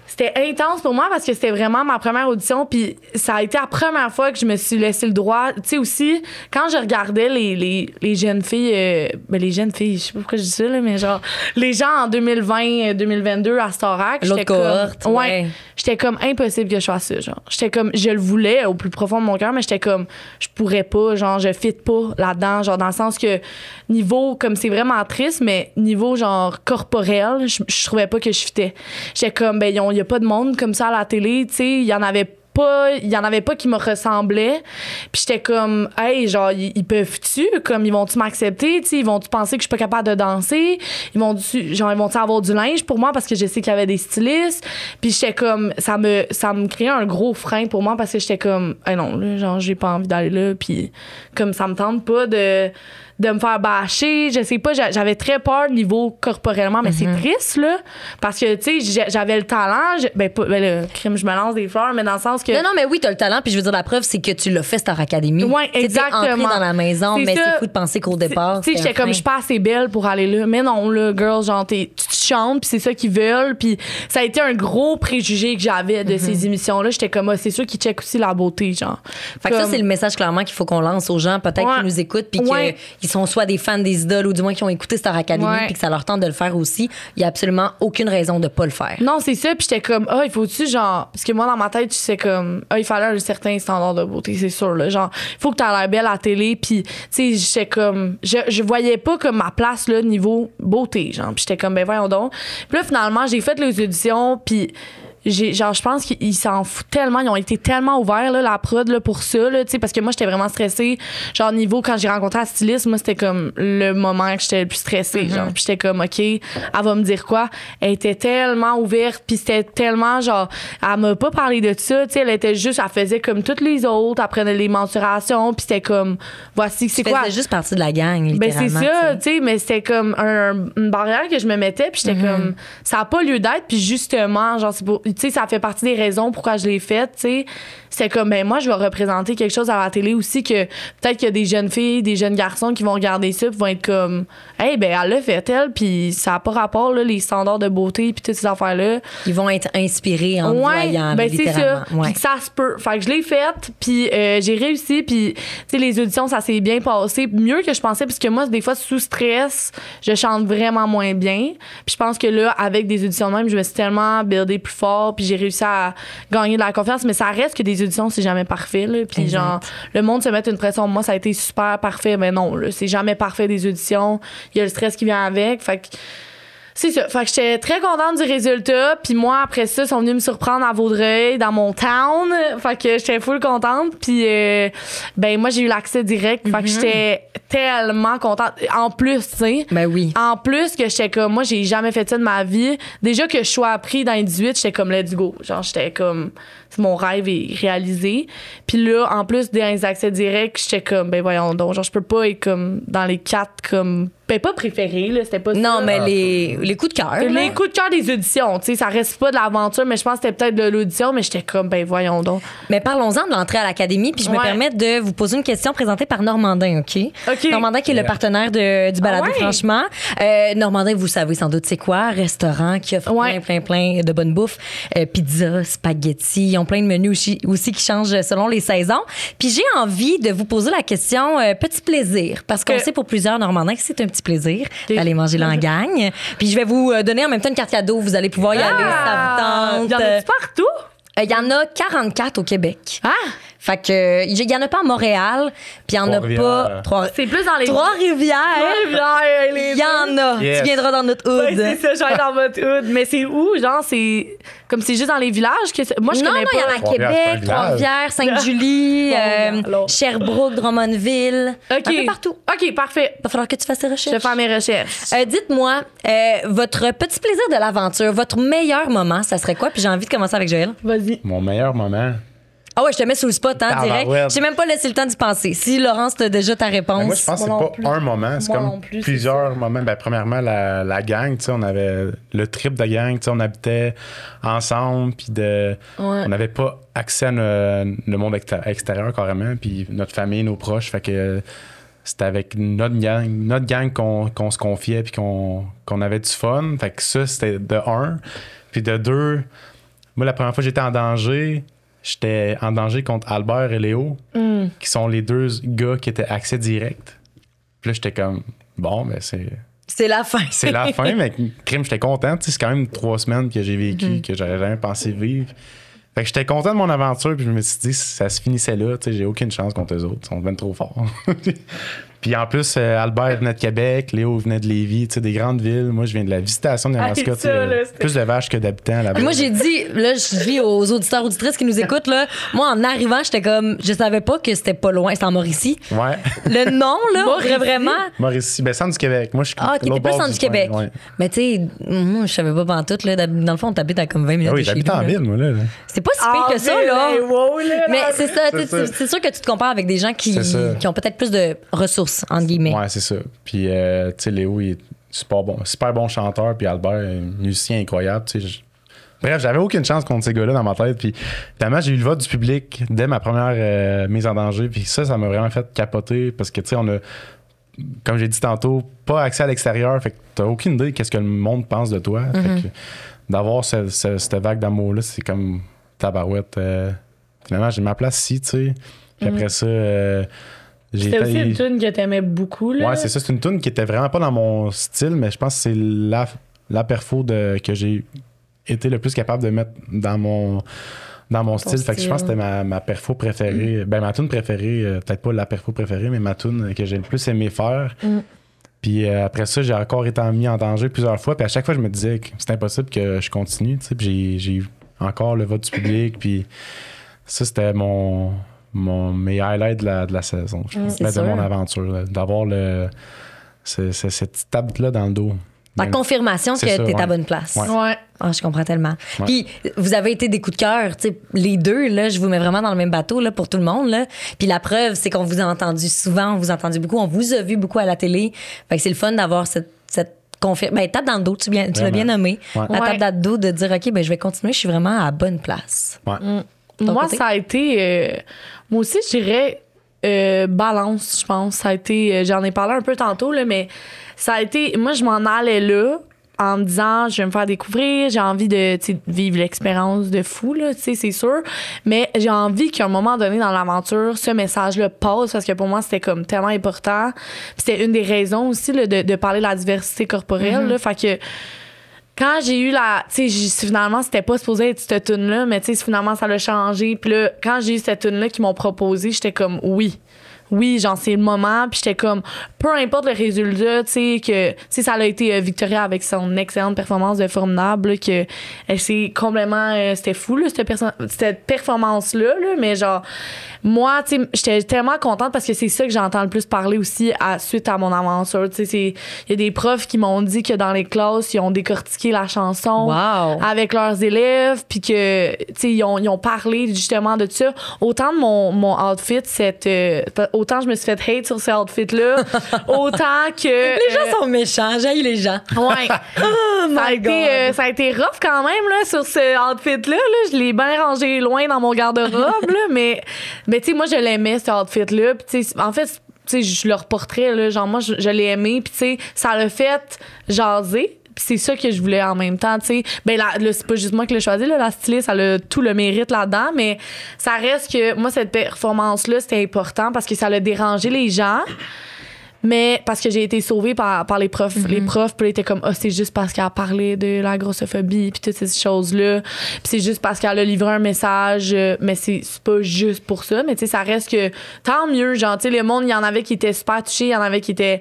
C'était intense pour moi parce que c'était vraiment ma première audition, puis ça a été la première fois que je me suis laissé le droit. Tu sais, aussi, quand je regardais les jeunes filles, les jeunes filles, je sais pas pourquoi je dis ça, là, mais genre, les gens en 2020, 2022 à Starac,
l'autre cohorte,
ouais. J'étais comme impossible que je fasse ça, genre. J'étais comme, je le voulais au plus profond de mon cœur, mais j'étais comme, je pourrais pas, genre, je fit pas là-dedans, genre, dans le sens que niveau, comme c'est vraiment triste, mais niveau, genre, corporel, je trouvais pas que je fitais. J'étais comme, ben, il y a pas de monde comme ça à la télé, tu sais, il y en avait pas, il y en avait pas qui me ressemblaient. Puis j'étais comme, hey, genre, ils peuvent-tu? Comme, ils vont-tu m'accepter? T'sais, ils vont-tu penser que je suis pas capable de danser? Ils vont-tu avoir du linge pour moi parce que je sais qu'il y avait des stylistes? Puis j'étais comme, ça me créait un gros frein pour moi parce que j'étais comme, hey non, là, genre, j'ai pas envie d'aller là. Puis comme, ça me tente pas de me faire bâcher, je sais pas, j'avais très peur niveau corporellement, mais c'est triste, là, parce que, tu sais, j'avais le talent, le crime, je me lance des fleurs, mais dans le sens que...
Non, mais oui, t'as le talent, puis je veux dire, la preuve, c'est que tu l'as fait, Star Academy.
Ouais, exactement.
T'es entrée dans la maison, mais
ça.
c'est fou de penser qu'au départ,
tu sais, j'étais comme, je suis pas assez belle pour aller là, mais non, là, girl, genre, tu chantes, puis c'est ça qu'ils veulent, puis ça a été un gros préjugé que j'avais de ces émissions-là, j'étais comme, c'est sûr qu'ils checkent aussi la beauté, genre.
Fait que ça, c'est le message, clairement, qu'il faut qu'on lance aux gens, peut-être qui nous écoutent, puis qu'ils sont soit des fans des idoles ou du moins qui ont écouté Star Academy puis que ça leur tente de le faire aussi. Il y a absolument aucune raison de pas le faire.
Non, c'est ça. Puis j'étais comme, il faut-tu, genre... Parce que moi, dans ma tête, je sais comme, il fallait un certain standard de beauté, c'est sûr, là. Genre, il faut que t'aies l'air belle à la télé. Puis, tu sais, j'étais comme... Je voyais pas comme ma place, là, niveau beauté, genre. Puis j'étais comme, ben voyons donc. Puis là, finalement, j'ai fait les auditions, puis... je pense qu'ils s'en foutent tellement, ils ont été tellement ouverts, là, la prod, là, pour ça, là, tu sais, parce que moi, j'étais vraiment stressée. Genre, niveau, quand j'ai rencontré la styliste, moi, c'était comme le moment que j'étais le plus stressée, genre. Puis j'étais comme, OK, elle va me dire quoi? Elle était tellement ouverte, puis c'était tellement, genre, elle m'a pas parlé de ça, tu sais, elle était juste, elle faisait comme toutes les autres, elle prenait les mensurations, puis c'était comme, voici, c'est quoi?
C'était juste partie de la gang, littéralement.
Ben, c'est ça, tu sais, mais c'était comme une barrière que je me mettais, puis j'étais comme, ça a pas lieu d'être, puis justement, genre, c'est pour... Tu sais, ça fait partie des raisons pourquoi je l'ai faite, tu sais. C'est comme, ben moi, je vais représenter quelque chose à la télé aussi que peut-être qu'il y a des jeunes filles, des jeunes garçons qui vont regarder ça puis vont être comme, hey, ben elle l'a fait, elle, puis ça n'a pas rapport, là, les standards de beauté puis toutes ces affaires-là.
Ils vont être inspirés en voyant,
ben
littéralement.
C'est ça. Puis ça se peut. Fait que je l'ai faite, puis j'ai réussi, puis tu sais, les auditions, ça s'est bien passé. Mieux que je pensais, parce que moi, des fois, sous stress, je chante vraiment moins bien. Puis je pense que là, avec des auditions de même, je me suis tellement buildée plus fort, puis j'ai réussi à gagner de la confiance, mais ça reste que des auditions, c'est jamais parfait, là. Puis genre, le monde se met une pression. Moi, ça a été super parfait, mais non, là, c'est jamais parfait des auditions. Il y a le stress qui vient avec. Fait que c'est ça. Fait que j'étais très contente du résultat. Puis moi, après ça, ils sont venus me surprendre à Vaudreuil, dans mon town. Fait que j'étais full contente. Puis, ben, moi, j'ai eu l'accès direct. Fait que j'étais tellement contente. En plus, tu sais.
Ben oui.
En plus, que j'étais comme, moi, j'ai jamais fait ça de ma vie. Déjà que je sois appris dans les 18, j'étais comme, let's go. Genre, j'étais comme, mon rêve est réalisé. Puis là, en plus, dans les accès directs, j'étais comme, ben voyons donc. Genre, je peux pas être comme dans les 4 comme. Ben, pas préféré, là, c'était pas ça.
Non, mais les coups de cœur.
Les coups de cœur des auditions, tu sais, ça reste pas de l'aventure, mais je pense que c'était peut-être de l'audition, mais j'étais comme, ben voyons donc.
Mais parlons-en de l'entrée à l'académie, puis je me permets de vous poser une question présentée par Normandin, OK? Normandin qui est le partenaire du balado, franchement. Normandin, vous savez sans doute c'est quoi? Restaurant qui offre plein de bonne bouffe. Pizza, spaghetti, ils ont plein de menus aussi qui changent selon les saisons. Puis j'ai envie de vous poser la question petit plaisir, parce qu'on sait pour plusieurs Normandins que c'est un petit plaisir d'aller manger là en gang. Puis je vais vous donner en même temps une carte cadeau. Vous allez pouvoir y aller si ça vous tente.
Il y en a partout?
Il y en a 44 au Québec.
Ah!
Fait que il y en a pas à Montréal, puis il y en a pas
c'est plus dans les
Trois-Rivières. Il y en a.
Yes.
Tu viendras dans notre hood.
Ouais, c'est ça, j'allais dans votre hood. Mais c'est où? Genre, c'est comme c'est juste dans les villages que moi je connais pas.
Non, il y en a à Québec, Trois-Rivières, Sainte-Julie, Sherbrooke, Drummondville. Un peu partout.
OK, parfait.
Il va falloir que tu fasses tes recherches.
Je vais faire mes recherches.
Dites-moi, votre petit plaisir de l'aventure, votre meilleur moment, ça serait quoi? Puis j'ai envie de commencer avec Joël.
Vas-y.
Mon meilleur moment.
Ah ouais, je te mets sous le spot, hein, direct.
Ouais.
J'ai même pas laissé le temps d'y penser. Si Laurence t'as déjà ta réponse.
Ben moi, je pense que c'est pas un moment, c'est comme plusieurs moments. Ben, premièrement, la gang, tu sais, on avait le trip de gang, tu sais, on habitait ensemble, puis on n'avait pas accès à le monde extérieur carrément, puis notre famille, nos proches, fait que c'était avec notre gang qu'on se confiait, puis qu'on avait du fun. Fait que ça, c'était de un. Puis de deux, moi, la première fois que j'étais en danger, j'étais en danger contre Albert et Léo, qui sont les deux gars qui étaient accès direct. Puis là, j'étais comme, bon, ben
c'est la fin.
C'est la fin, mais crime, j'étais content. C'est quand même 3 semaines que j'ai vécu, que j'aurais jamais pensé vivre. Fait que j'étais content de mon aventure, puis je me suis dit, ça se finissait là, j'ai aucune chance contre eux autres. Ils sont bien trop forts. Puis en plus, Albert venait de Québec, Léo venait de Lévis, tu sais, des grandes villes. Moi, je viens de la Visitation de Yamaska. Plus de vaches que d'habitants là-bas.
Moi, j'ai dit, là, je dis aux auditeurs, auditrices qui nous écoutent, là, moi, en arrivant, j'étais comme, je savais pas que c'était pas loin, c'était en Mauricie.
Ouais.
Le nom, là, vraiment.
Mauricie, ben, centre du Québec. Moi, je suis
t'es plus centre du Québec. Ouais. Mais tu sais, moi, je savais pas pantoute, là. Dans le fond, on t'habite à comme 20 minutes.
Oui, j'habite en ville, moi, là.
C'est pas si pire que ça, là. Mais c'est ça, c'est sûr que tu te compares avec des gens qui ont peut-être plus de ressources, entre guillemets.
Ouais, c'est ça. Puis, tu sais, Léo, il est super bon chanteur, puis Albert, musicien incroyable, tu sais. Bref, j'avais aucune chance contre ces gars-là dans ma tête. Puis, finalement, j'ai eu le vote du public dès ma première mise en danger. Puis ça m'a vraiment fait capoter parce que, tu sais, on a, comme j'ai dit tantôt, pas accès à l'extérieur. Fait que t'as aucune idée de qu'est-ce que le monde pense de toi. Fait que d'avoir cette vague d'amour-là, c'est comme tabarouette. Finalement, j'ai ma place ici, tu sais. Puis après ça...
C'était aussi une tune que t'aimais beaucoup, là.
Ouais, c'est ça. C'est une tune qui était vraiment pas dans mon style, mais je pense que c'est la perfo que j'ai été le plus capable de mettre dans mon style. Fait que je pense que c'était ma perfo préférée. Ben, ma tune préférée, peut-être pas la perfo préférée, mais ma tune que j'ai le plus aimé faire. Puis après ça, j'ai encore été mis en danger plusieurs fois. Puis à chaque fois, je me disais que c'est impossible que je continue. Tu sais, puis j'ai eu encore le vote du public. Puis ça, c'était mes highlights de la saison, je pense. De mon aventure. Là, d'avoir cette tape-là dans le dos.
La confirmation que t'es à bonne place.
Ouais.
Oh, je comprends tellement. Ouais. Puis, vous avez été des coups de cœur, tu sais, les deux, là, je vous mets vraiment dans le même bateau, là, pour tout le monde, là. Puis la preuve, c'est qu'on vous a entendu souvent, on vous a entendu beaucoup, on vous a vu beaucoup à la télé. Fait que c'est le fun d'avoir cette tape dans le dos, tu l'as bien nommé. Ouais. La tape dans le dos de dire, OK, ben, je vais continuer, je suis vraiment à la bonne place.
Ouais.
Moi, ça a été... moi aussi, je dirais balance, je pense. Ça a été... j'en ai parlé un peu tantôt, là, mais ça a été... Moi, je m'en allais là en me disant, je vais me faire découvrir, j'ai envie de vivre l'expérience de fou, là, c'est sûr. Mais j'ai envie qu'à un moment donné dans l'aventure, ce message-là passe, parce que pour moi, c'était comme tellement important. Puis c'était une des raisons aussi là, de parler de la diversité corporelle. Là, fait que quand j'ai eu finalement, c'était pas supposé être cette tune-là, mais finalement, ça l'a changé. Puis là, quand j'ai eu cette tune-là qu'ils m'ont proposé, j'étais comme oui, genre, c'est le moment. Puis j'étais comme, peu importe le résultat, ça a été Victoria avec son excellente performance de Formidable, que elle s'est complètement, c'était fou, là, cette performance-là, là, mais genre, moi, j'étais tellement contente parce que c'est ça que j'entends le plus parler aussi suite à mon aventure. Il y a des profs qui m'ont dit que dans les classes, ils ont décortiqué la chanson avec leurs élèves, puis que, ils ont parlé justement de ça. Autant de mon outfit, autant je me suis fait hate sur ces outfits-là, autant que...
Les gens sont méchants, j'haïs les gens.
Ouais. Ça a été rough quand même, là, sur ce outfit-là. Là. Je l'ai bien rangé loin dans mon garde-robe, là, mais tu sais, moi, je l'aimais, ce outfit-là. Puis, en fait, je le reporterais, là, genre, moi, je l'ai aimé. Puis, tu sais, ça l'a fait jaser. Puis c'est ça que je voulais en même temps, tu sais. Ben là, c'est pas juste moi qui l'ai choisi, là, la styliste, elle a tout le mérite là-dedans, mais ça reste que, moi, cette performance-là, c'était important parce que ça a dérangé les gens. Mais parce que j'ai été sauvée par les profs. Les profs, puis ils étaient comme, c'est juste parce qu'elle a parlé de la grossophobie, puis toutes ces choses-là. Puis c'est juste parce qu'elle a livré un message. Mais c'est pas juste pour ça. Mais tu sais, ça reste que tant mieux. Genre, tu sais, le monde, il y en avait qui étaient super touchés, il y en avait qui étaient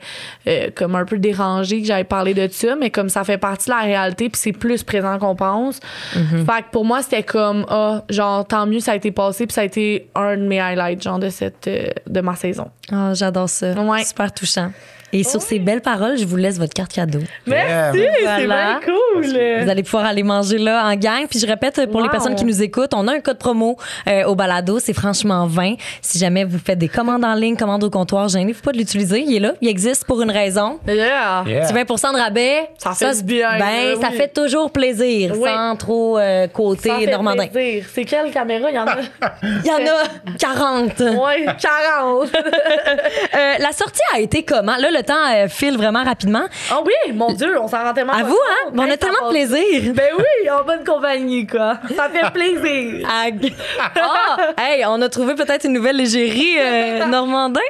comme un peu dérangés que j'avais parlé de ça. Mais comme ça fait partie de la réalité, puis c'est plus présent qu'on pense. Fait que pour moi, c'était comme, genre, tant mieux, ça a été passé, puis ça a été un de mes highlights, genre, de ma saison.
Oh, j'adore ça. Ouais. Super touchant. Et sur ces belles paroles, je vous laisse votre carte cadeau.
Merci, c'est bien cool.
Vous allez pouvoir aller manger là en gang. Puis je répète, pour les personnes qui nous écoutent, on a un code promo au balado, c'est franchement 20. Si jamais vous faites des commandes en ligne, commandes au comptoir, gênez-vous pas de l'utiliser. Il est là, il existe pour une raison.
Yeah.
C'est 20 % de rabais.
Ça fait bien.
Ça fait toujours plaisir, sans trop côté normandin.
C'est quelle caméra? Il y en a?
Il y en a 40.
Oui, 40.
La sortie a été comment? Là, le temps file vraiment rapidement.
Ah oui, mon Dieu, on s'en rend tellement.
À vous, hein? On a tellement de plaisir.
Ben oui, en bonne compagnie, quoi. Ça fait plaisir.
Hey, on a trouvé peut-être une nouvelle légérie normandin.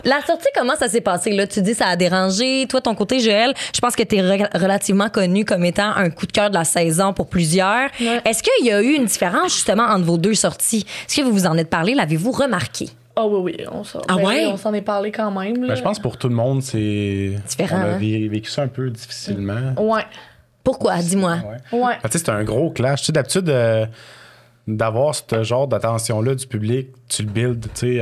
La sortie, comment ça s'est passé? Là, tu dis ça a dérangé. Toi, ton côté, Joël, je pense que tu es relativement connu comme étant un coup de cœur de la saison pour plusieurs. Ouais. Est-ce qu'il y a eu une différence, justement, entre vos deux sorties? Est-ce que vous vous en êtes parlé? L'avez-vous remarqué?
Ah oui, on s'en on s'en est parlé quand même. Là.
Ben, je pense que pour tout le monde, c'est
différent.
On a vécu ça un peu difficilement.
Ouais.
Pourquoi? Dis-moi.
Ouais.
Tu sais, c'est un gros clash. Tu sais, d'habitude, d'avoir ce genre d'attention-là du public, tu le builds, tu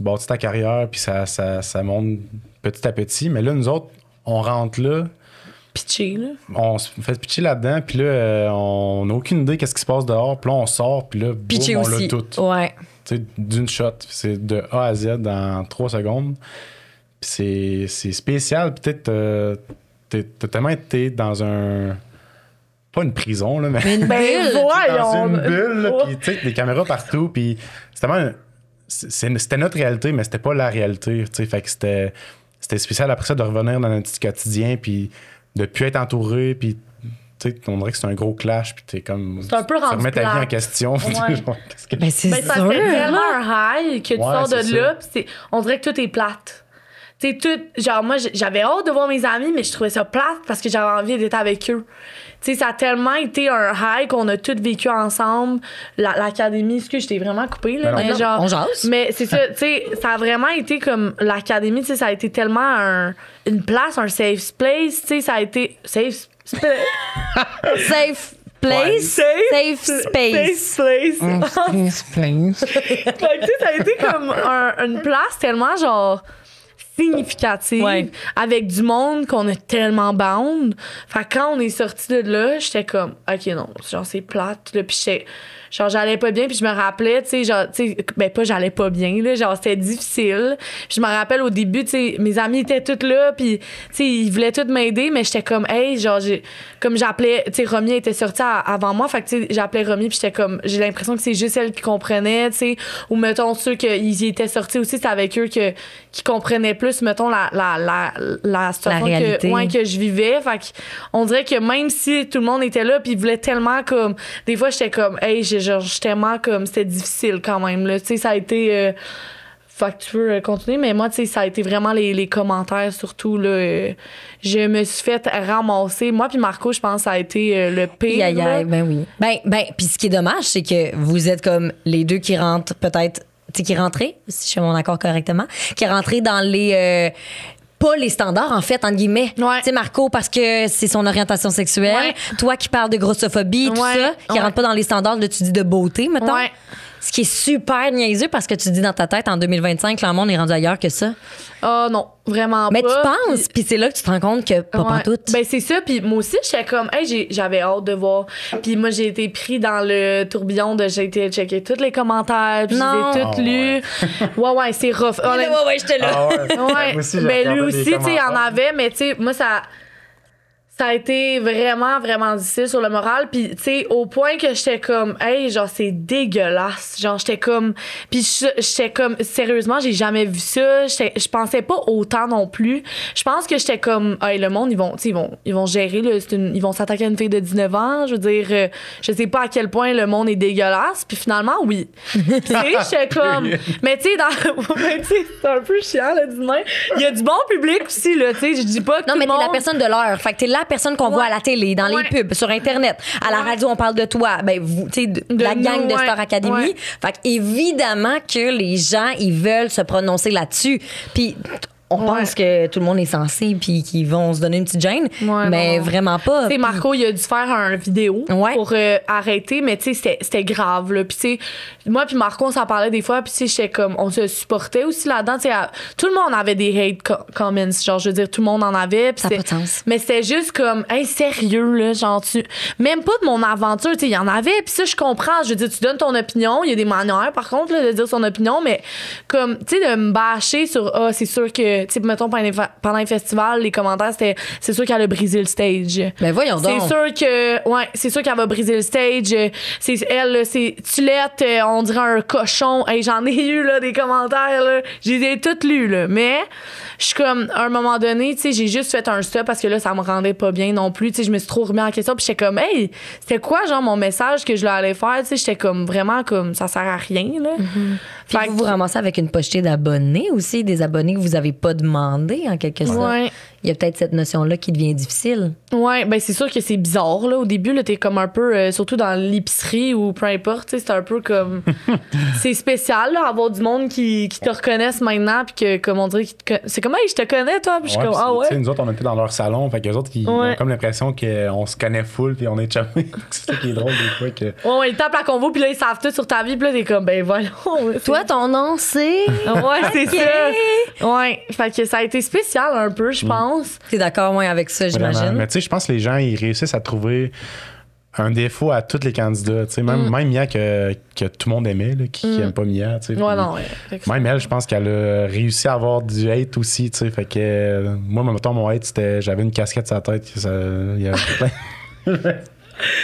bâtis ta carrière, puis ça monte petit à petit. Mais là, nous autres, on rentre là.
Pitché, là.
On se fait pitcher là-dedans, puis là, on n'a aucune idée qu'est-ce qui se passe dehors. Puis là, on sort, puis là,
pitché
boum, on
aussi.
l'a tout.
Ouais.
Tu sais, d'une shot. C'est de A à Z en 3 secondes. Puis c'est spécial. Peut-être, t'as tellement été dans un... Pas une prison, là, mais...
Une bulle!
dans une bulle, là, puis tu sais, des caméras partout, puis c'était notre réalité, mais c'était pas la réalité, tu sais, fait que c'était spécial après ça de revenir dans notre petit quotidien, puis de plus être entouré, puis tu sais, on dirait que c'est un gros clash, puis t'es comme...
C'est un peu rendu
remettre ta vie en
plate.
question.
Ouais.
Ben, c'est
ça
sûr.
fait tellement un high que tu sors de
c'est
là, puis on dirait que tout est plate. Tu sais, tout... Genre, moi, j'avais hâte de voir mes amis, mais je trouvais ça plate parce que j'avais envie d'être avec eux. Tu sais, ça a tellement été un high qu'on a tous vécu ensemble. L'académie, excuse, je t'ai vraiment coupée, là.
Mais
genre,
on jase.
Mais c'est ça, tu sais, ça a vraiment été comme l'académie, tu sais, ça a été tellement une place, un safe place, tu sais, ça a été... Safe place.
Safe place. Safe space.
Safe place. Fait que, tu sais, ça a été comme une place tellement, genre... significative, avec du monde qu'on a tellement bound. Fait que quand on est sorti de là, j'étais comme, OK, non, genre, c'est plate. Là, puis genre, j'allais pas bien, puis je me rappelais, tu sais, genre, tu sais, ben, pas j'allais pas bien, là, genre, c'était difficile. Puis je me rappelle au début, tu sais, mes amis étaient toutes là, puis, tu sais, ils voulaient tous m'aider, mais j'étais comme, hey, genre, comme j'appelais, tu sais, Romy était sortie avant moi, fait que, tu sais, j'appelais Romy, puis j'étais comme, j'ai l'impression que c'est juste elle qui comprenait, tu sais, ou mettons, ceux qui étaient sortis aussi, c'est avec eux qui comprenaient plus, mettons, la situation que je vivais. Fait qu'on dirait que même si tout le monde était là, puis ils voulaient tellement, comme, des fois, j'étais comme, hey, j'étais tellement comme, c'était difficile quand même, là, tu sais, ça a été... Fait que tu peux continuer, mais moi, tu sais, ça a été vraiment les commentaires, surtout, là. Je me suis fait ramasser. Moi puis Marco, je pense que ça a été le pire.
Ben oui. Ben, puis ce qui est dommage, c'est que vous êtes comme les deux qui rentrent peut-être, tu sais, qui rentraient, si je fais mon accord correctement, qui rentraient dans les... pas les standards, en fait, entre guillemets.
Ouais.
Tu sais, Marco, parce que c'est son orientation sexuelle.
Ouais.
Toi qui parles de grossophobie, tout ça, qui rentre pas dans les standards, là, tu dis de beauté, mettons.
Ouais.
Ce qui est super niaiseux parce que tu dis dans ta tête, en 2025, là, le monde est rendu ailleurs que ça.
Ah non, vraiment
Mais
pas.
tu penses, puis c'est là que tu te rends compte que pas pantoute.
Ben c'est ça, puis moi aussi, j'étais comme, hey, j'avais hâte de voir. Puis moi, j'ai été pris dans le tourbillon j'ai été checker tous les commentaires, puis je les ai toutes lus. Ouais, c'est rough.
Ouais, j'étais là.
Ah ouais.
Ben lui aussi, tu sais, il en avait, mais tu sais, moi, ça a été vraiment, vraiment difficile sur le moral. Puis, tu sais, au point que j'étais comme, hey, genre, c'est dégueulasse. Genre, j'étais comme. Puis, j'étais comme, sérieusement, j'ai jamais vu ça. Je pensais pas autant non plus. Je pense que j'étais comme, hey, le monde, ils vont gérer, là, ils vont s'attaquer à une fille de 19 ans. Je veux dire, je sais pas à quel point le monde est dégueulasse. Puis, finalement, oui. Tu sais, j'étais comme. Mais, tu sais, c'est un peu chiant, le dîner. Il y a du bon public aussi, là. Tu sais, je dis pas que.
Non,
tout
mais
le
t'es
monde...
la personne de l'heure. Fait que t'es la personne qu'on voit à la télé, dans les pubs, sur Internet. À la radio, on parle de toi. Ben, vous, tu sais, de la gang de Star Academy.
Ouais.
Fait que évidemment que les gens, ils veulent se prononcer là-dessus. Puis on pense que tout le monde est censé puis qu'ils vont se donner une petite gêne. Mais vraiment pas.
Tu sais, Marco, il a dû faire un vidéo pour arrêter, mais tu sais, c'était grave, là. Puis tu sais, moi puis Marco, on s'en parlait des fois, puis tu sais, j'étais comme, on se supportait aussi là-dedans. Tu sais, tout le monde avait des hate comments. Genre, je veux dire, tout le monde en avait.
Ça n'a pas de sens.
Mais c'était juste comme, hey, sérieux, là, genre, même pas de mon aventure, tu sais, il y en avait. Puis ça, je comprends. Je veux dire, tu donnes ton opinion. Il y a des manières, par contre, là, de dire son opinion, mais comme, tu sais, de me bâcher sur, c'est sûr que, tu sais, mettons, pendant les festivals, les commentaires, c'est sûr qu'elle a brisé le stage.
Ben voyons donc.
C'est sûr qu'elle va briser le stage. C'est Tulette, on dirait un cochon. Hey, j'en ai eu, là, des commentaires, là. Je les ai toutes lues, là. Mais, je suis comme, à un moment donné, tu sais, j'ai juste fait un stop parce que là, ça me rendait pas bien non plus. Tu sais, je me suis trop remis en question. Puis j'étais comme, hey, c'était quoi, genre, mon message que je leur allais faire? Tu sais, j'étais comme, vraiment, comme, ça sert à rien, là.
Puis vous ramassez avec une pochetée d'abonnés aussi, des abonnés que vous avez pas demandé, en quelque sorte.
Ouais.
il y a peut-être cette notion-là qui devient difficile.
Ouais, ben c'est sûr que c'est bizarre, là. Au début, là, t'es comme un peu, surtout dans l'épicerie ou peu importe, tu sais, c'est un peu comme... c'est spécial, là, avoir du monde qui te reconnaissent maintenant, puis que, comme on dirait, c'est comme, hey, je te connais, toi, puis je suis comme, ah ouais.
Tu sais, nous autres, on était dans leur salon, fait que les autres, ils ont comme l'impression qu'on se connaît full, puis on est chumés. C'est ça qui est drôle, des fois. Que...
Ouais, ils tapent la convo, puis là, ils savent tout sur ta vie, puis là, t'es comme, ben voyons.
Toi, ton nom, c'est...
Ouais, c'est ça. Ouais, fait que ça a été spécial un peu, je pense.
T'es d'accord, moi, avec ça, j'imagine.
Vraiment. Mais tu sais, je pense que les gens, ils réussissent à trouver un défaut à tous les candidats. Tu sais, même Mia que tout le monde aimait, là, qui aime pas Mia. Tu sais,
ouais, non, ouais.
Même elle, je pense qu'elle a réussi à avoir du hate aussi. Tu sais, fait que moi, mettons, mon hate, c'était j'avais une casquette sur la tête. Il y avait plein.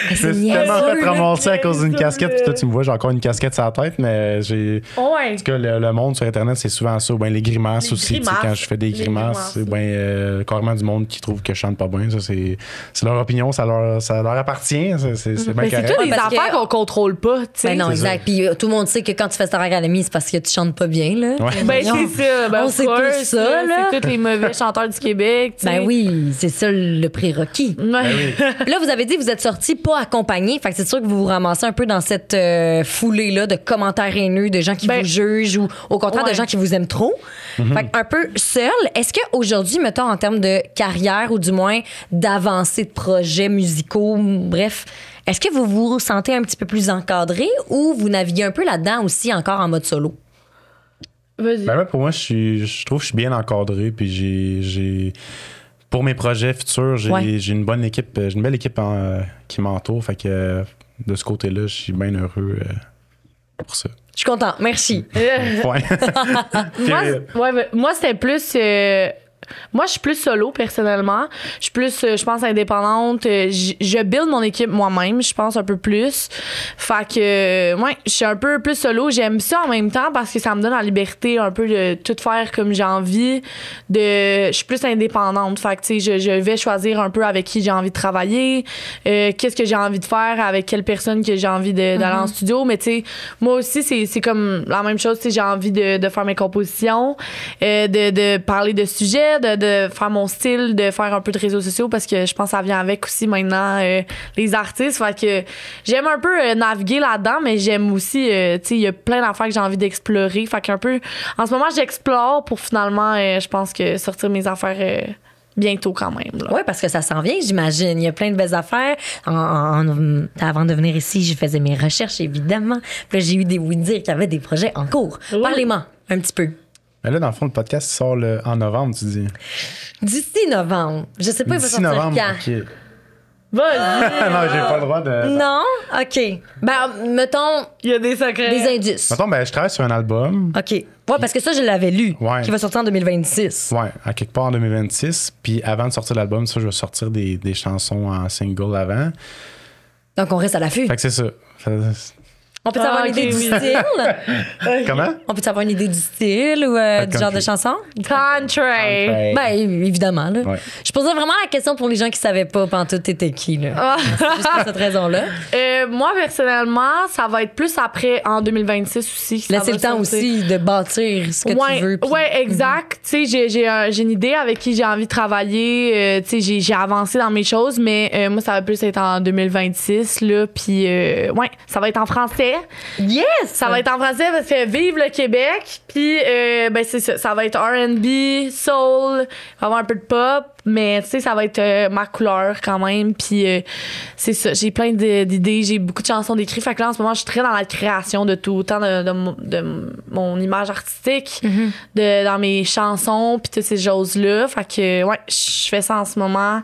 Je me suis tellement fait ramasser à cause d'une casquette. Puis toi, tu me vois, j'ai encore une casquette sur la tête, mais j'ai.
Ouais.
En tout cas, le monde sur Internet, c'est souvent ça. Ou bien les grimaces aussi. Quand je fais des grimaces, c'est bien carrément du monde qui trouve que je chante pas bien. Ça, c'est leur opinion, ça leur appartient. C'est bien correct.
C'est toutes les affaires qu'on contrôle pas.
Ben non, exact. Puis tout le monde sait que quand tu fais Star Academy, c'est parce que tu chantes pas bien. Là.
Ouais.
Ben c'est ça. Ben,
on sait tout ça. Là.
C'est tous les mauvais chanteurs du Québec. T'sais.
Ben oui, c'est ça le prérequis.
Ouais.
Ben oui.
Là, vous avez dit que vous êtes sortis pas accompagnés. Fait que c'est sûr que vous vous ramassez un peu dans cette foulée-là de commentaires haineux, de gens qui vous jugent ou au contraire de gens qui vous aiment trop. Fait que un peu seul. Est-ce qu'aujourd'hui, mettons, en termes de carrière ou du moins d'avancée de projets musicaux, bref, est-ce que vous vous sentez un petit peu plus encadré ou vous naviguez un peu là-dedans aussi encore en mode solo?
Vas-y.
Ben ouais, pour moi, je trouve que je suis bien encadré. Puis j'ai pour mes projets futurs, j'ai une bonne équipe, j'ai une belle équipe qui m'entoure. Fait que de ce côté-là, je suis bien heureux pour ça.
Je suis contente. Merci.
Moi, c'était plus... moi, je suis plus solo, personnellement. Je suis plus, je pense, indépendante. Je build mon équipe moi-même, je pense, un peu plus. Fait que, ouais, je suis un peu plus solo. J'aime ça en même temps parce que ça me donne la liberté un peu de tout faire comme j'ai envie. Je suis plus indépendante. Fait que, tu sais, je vais choisir un peu avec qui j'ai envie de travailler, qu'est-ce que j'ai envie de faire, avec quelle personne que j'ai envie d'aller en studio. Mais, tu sais, moi aussi, c'est comme la même chose. Tu sais, j'ai envie de faire mes compositions, de parler de sujets, de faire mon style, de faire un peu de réseaux sociaux parce que je pense que ça vient avec aussi maintenant les artistes. Fait que j'aime un peu naviguer là-dedans, mais j'aime aussi, tu sais, il y a plein d'affaires que j'ai envie d'explorer. Fait qu'un peu, en ce moment, j'explore pour finalement, je pense que sortir mes affaires bientôt quand même.
Oui, parce que ça s'en vient, j'imagine. Il y a plein de belles affaires. Avant de venir ici, je faisais mes recherches, évidemment. Puis là, j'ai eu des oui-dire qu'il y avait des projets en cours. Oui. Parlez-moi un petit peu.
Mais là, dans le fond, le podcast sort en novembre, tu dis.
D'ici novembre. Je sais pas, il va sortir
novembre,
quand.
OK.
Vas-y!
Non, j'ai pas le droit de...
Non? OK. Ben, mettons...
Il y a des secrets.
Des indices.
Mettons, je travaille sur un album.
OK. Ouais, parce que ça, je l'avais lu.
Ouais.
Qui va sortir en 2026.
Ouais, à quelque part en 2026. Puis avant de sortir l'album, ça, je vais sortir des chansons en single avant.
Donc, on reste à l'affût.
Fait que c'est ça.
On peut avoir une idée du style?
Comment?
On peut avoir une idée du style ou du genre de chanson?
Country.
Ben, évidemment. Là.
Ouais.
Je posais vraiment la question pour les gens qui savaient pas pantoute t'étais qui. Là. C'est juste pour cette raison-là.
Moi, personnellement, ça va être plus après, en 2026 aussi.
Laissez le temps aussi de bâtir ce que tu veux.
Oui, exact. Tu sais, j'ai une idée avec qui j'ai envie de travailler. Tu sais, j'ai avancé dans mes choses, mais moi, ça va plus être en 2026. Là, puis, ouais, ça va être en français.
Yes!
Ça va être en français parce que vive le Québec. Puis, ben, c'est ça. Ça va être R&B, soul, il va y avoir un peu de pop. Mais, tu sais, ça va être ma couleur quand même. Puis, c'est ça. J'ai plein d'idées. J'ai beaucoup de chansons d'écrits. Fait que là, en ce moment, je suis très dans la création de tout. Autant de mon image artistique, dans mes chansons, puis toutes ces choses-là. Fait que, ouais, je fais ça en ce moment.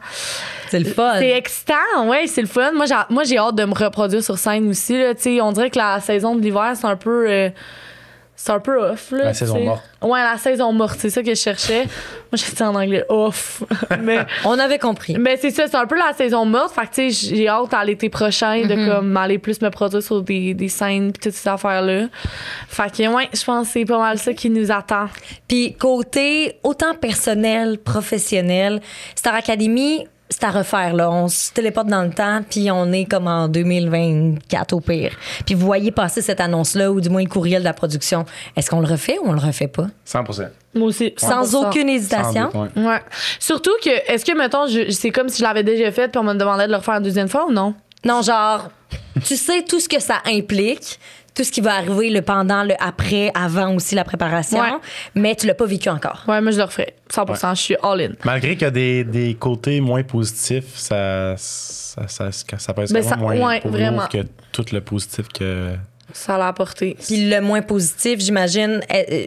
C'est le fun.
C'est excitant, ouais, c'est le fun. Moi, j'ai hâte de me reproduire sur scène aussi. Là, on dirait que la saison de l'hiver, c'est un peu off. Là,
la saison morte.
Ouais, la saison morte, c'est ça que je cherchais. Moi, j'ai dit en anglais off. Mais,
on avait compris.
Mais c'est ça, c'est un peu la saison morte. Fait que, tu sais, j'ai hâte à l'été prochain de comme aller plus me produire sur des scènes pis toutes ces affaires-là. Fait que, ouais, je pense que c'est pas mal ça qui nous attend.
Puis, côté autant personnel, professionnel, Star Academy, c'est à refaire, là. On se téléporte dans le temps, puis on est comme en 2024 au pire. Puis vous voyez passer cette annonce-là, ou du moins le courriel de la production. Est-ce qu'on le refait ou on le refait pas?
100%.
Moi aussi.
Sans
100%.
aucune hésitation?
Sans doute, ouais.
Ouais. Surtout que, est-ce que, mettons, c'est comme si je l'avais déjà fait, puis on me demandait de le refaire une deuxième fois ou non?
Non, genre, tu sais tout ce que ça implique, tout ce qui va arriver, le pendant, le après, avant aussi la préparation,
Ouais.
mais tu l'as pas vécu encore.
Ouais, moi, je le referais. 100%, je suis all-in.
Malgré qu'il y a des côtés moins positifs, ça pèse
Mais
quand
ça-
même moins
ouais,
pour
vraiment.
nous que tout le positif que...
Ça l'a apporté.
Puis le moins positif, j'imagine,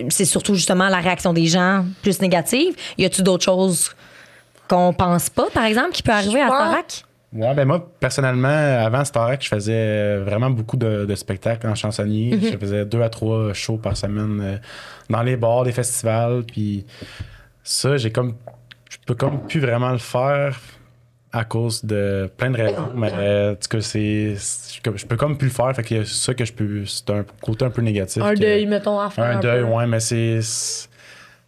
c'est surtout justement la réaction des gens plus négative. Y a-tu d'autres choses qu'on pense pas, par exemple, qui peut arriver à
pense-
Starac?
Ouais, ben moi, personnellement, avant Starac, je faisais vraiment beaucoup de spectacles en chansonnier. Je faisais 2 à 3 shows par semaine dans les bars, des festivals. Puis ça, je peux comme plus vraiment le faire à cause de plein de raisons. Mais en tout cas, je peux comme plus le faire. Fait que ça que c'est un côté un peu négatif.
Un
que-
deuil, mettons, à faire.
Un deuil,
peu.
ouais, mais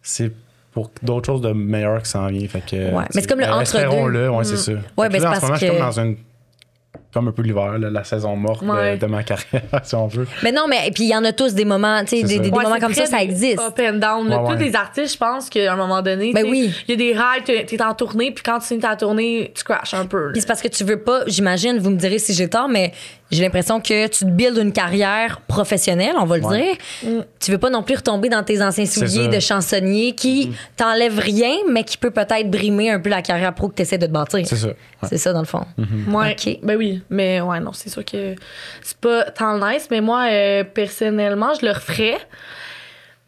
c'est pour d'autres choses de meilleures qui s'en vient. Fait que,
Ouais, mais c'est comme le entre-deux.
Espérons-le, ouais, c'est ça.
Ouais,
Fait que
ben,
là,
c'est
en ce moment,
parce
je suis
que-
comme dans comme un peu l'hiver, là, la saison morte
Ouais.
de ma carrière, si on veut.
Mais non, mais puis il y en a tous des moments, tu sais,
C'est
des,
ça.
des
Ouais,
moments
c'est
comme ça,
très
ça existe.
Up and down. là.
Ouais,
Tous
ouais.
les artistes, je pense qu'à un moment donné,
Ben
tu sais,
oui.
il y a des règles, t'es en tournée, puis quand tu finis ta tournée, tu crashes un peu. là.
Puis c'est parce que tu veux pas, j'imagine, vous me direz si j'ai tort, mais j'ai l'impression que tu te builds une carrière professionnelle, on va le
Ouais.
dire. Tu veux pas non plus retomber dans tes anciens souliers
ça.
de chansonnier qui t'enlèvent rien, mais qui peut peut-être brimer un peu la carrière pro que tu essaies de te bâtir.
C'est ça. Ouais.
C'est ça, dans le fond.
Ouais.
OK.
Ben oui, mais ouais, non, c'est sûr que c'est pas tant nice, mais moi, personnellement, je le referais.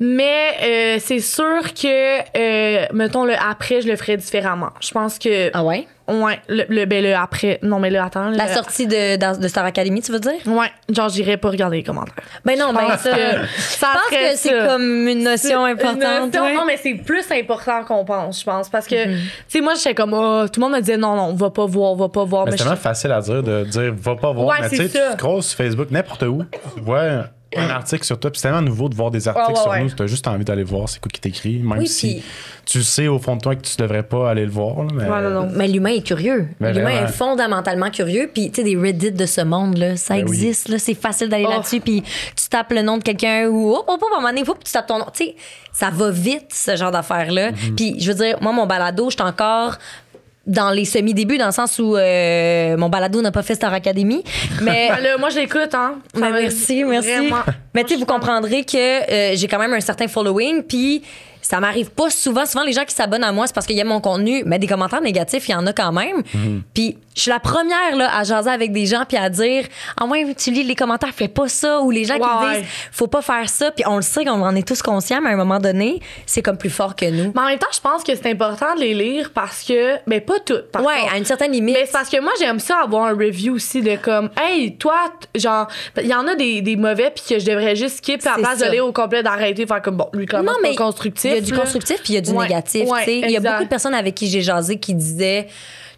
Mais c'est sûr que, mettons, le après, je le ferais différemment. Je pense que.
Ah ouais?
Ouais, le après. Non, mais là, attends.
La
le-
sortie de Star Academy, tu veux dire?
Ouais, genre, j'irais pas regarder les commentaires.
Ben non, ben
pense
ça.
que
Je pense que c'est comme une notion importante.
Non,
ouais.
non, mais c'est plus important qu'on pense, je pense. Parce que, tu sais, moi, j'étais comme, tout le monde me disait, non, on va pas voir, on va pas voir.
Mais
Mais
c'est
je-
tellement facile à dire de dire va pas voir.
Ouais,
Mais tu
c'est
sais,
ça.
tu scrolles sur Facebook, n'importe où, tu vois un article sur toi. Puis c'est tellement nouveau de voir des articles
Ouais,
sur
ouais.
nous. Tu as juste envie d'aller voir c'est quoi qui t'écrit. Même
Oui,
si
puis-
tu sais au fond de toi que tu devrais pas aller le voir. Là, mais...
Ouais, non.
Mais l'humain est curieux.
Ben,
L'humain
vraiment.
est fondamentalement curieux. Puis, tu sais, des Reddit de ce monde, là, ça
Ben oui.
existe. Là, c'est facile d'aller
Oh.
là-dessus. Puis, tu tapes le nom de quelqu'un ou, à un moment donné, il faut que tu tapes ton nom. Tu sais, ça va vite, ce genre d'affaires-là. Puis, je veux dire, moi, mon balado, je suis encore dans les semi-débuts, dans le sens où mon balado n'a pas fait Star Academy. Mais.
Ben là, moi, je l'écoute, hein. Ça
Mais
va
merci, merci.
vraiment.
Mais tu sais,
Moi,
vous
je
comprendrez que j'ai quand même un certain following, puis ça m'arrive pas souvent. Souvent, les gens qui s'abonnent à moi, c'est parce qu'ils aiment mon contenu, mais des commentaires négatifs, il y en a quand même. Puis je suis la première là, à jaser avec des gens puis à dire « Ah ouais, tu lis les commentaires, fais pas ça », ou les gens qui me
Ouais.
disent « Faut pas faire ça », puis on le sait, on en est tous conscients, mais à un moment donné, c'est comme plus fort que nous.
Mais en même temps, je pense que c'est important de les lire parce que, ben pas toutes. par
Ouais,
contre.
à une certaine limite.
Mais c'est parce que moi, j'aime ça avoir un review aussi de comme, hey, toi, genre, il y en a des mauvais puis que je devrais juste skip puis à la
C'est
place
ça.
d'aller au complet d'arrêter, faire comme, bon, lui, comment
Non, mais
c'est pas constructif.
il y a du
là.
constructif puis il y a du
Ouais,
négatif.
ouais,
tu sais. Il y a
exact.
beaucoup de personnes avec qui j'ai jasé qui disaient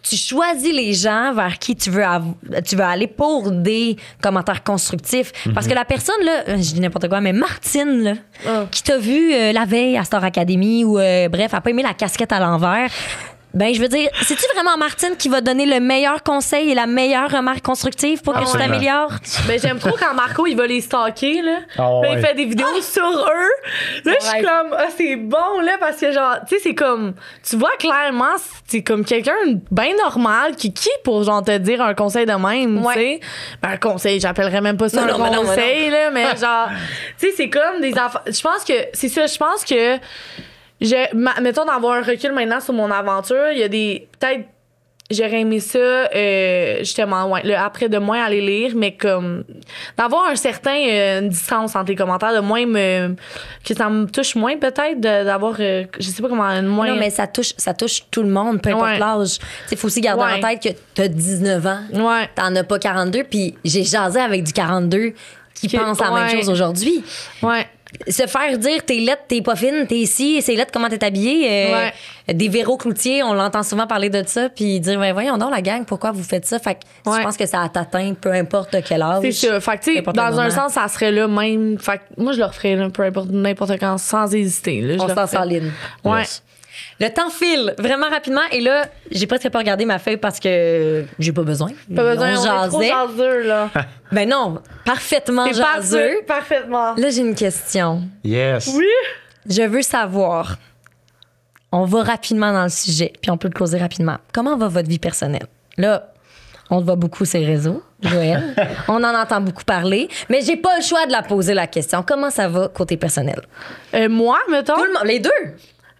tu choisis les gens vers qui tu veux aller pour des commentaires constructifs. Parce que la personne, là, je dis n'importe quoi, mais Martine, là,
Ah.
qui t'a vu la veille à Star Academy ou bref, a pas aimé la casquette à l'envers. Ben, je veux dire, c'est-tu vraiment Martine qui va donner le meilleur conseil et la meilleure remarque constructive pour que tu
Absolument.
t'améliores?
Ben, j'aime trop quand Marco, il va les stalker, là.
Ah
Là,
ouais.
il fait des vidéos sur eux. Là, je suis
Ouais.
comme, c'est bon, là, parce que, genre, tu sais, c'est comme, tu vois clairement, c'est comme quelqu'un bien normal qui pour, genre, te dire un conseil de même,
Ouais.
tu sais. Ben, un conseil, j'appellerais même pas ça
Non,
un
non, mais non, mais
conseil, là, mais genre, tu sais, c'est comme des affaires. Je pense que, c'est ça, je pense que, mettons d'avoir un recul maintenant sur mon aventure, il y a des, peut-être, j'aurais aimé ça, justement, ouais, le après de moins aller lire, mais comme d'avoir un certain une distance entre les commentaires, de moins que ça me touche moins peut-être, d'avoir, je sais pas comment, moins.
Non, mais ça touche tout le monde, peu importe
Ouais.
l'âge. Il faut aussi garder
Ouais.
en tête que t'as 19 ans.
Ouais.
T'en as pas 42, puis j'ai jasé avec du 42 qui pense la même
ouais.
chose aujourd'hui.
Ouais.
Se faire dire t'es laide, t'es pas fine, t'es ici, c'est laide, comment t'es habillée. Des Véro Cloutier, on l'entend souvent parler de ça, puis dire ben, voyons donc la gang, pourquoi vous faites ça? Fait que
Ouais.
je pense que ça t'atteint peu importe quel âge.
C'est ça. Fait que, tu sais,
n'importe
dans
quel
un
moment.
sens, ça serait là même. Fait que moi, je le referais, là, peu importe, n'importe quand, sans hésiter. Là, je
On
le
s'en
referais.
s'enligne.
Ouais.
Yes.
Le temps file vraiment rapidement. Et là, j'ai presque pas regardé ma feuille parce que j'ai pas besoin.
Pas besoin, on est trop
jasait.
jaseux, là.
Ben non, parfaitement
C'est
jaseux.
parfaitement.
Là, j'ai une question.
Yes.
Oui?
Je veux savoir, on va rapidement dans le sujet, puis on peut le closer rapidement. Comment va votre vie personnelle? Là, on te voit beaucoup sur les réseaux, Joël. On en entend beaucoup parler, mais j'ai pas le choix de la poser la question. Comment ça va côté personnel?
Moi, mettons.
Tout le monde, les deux.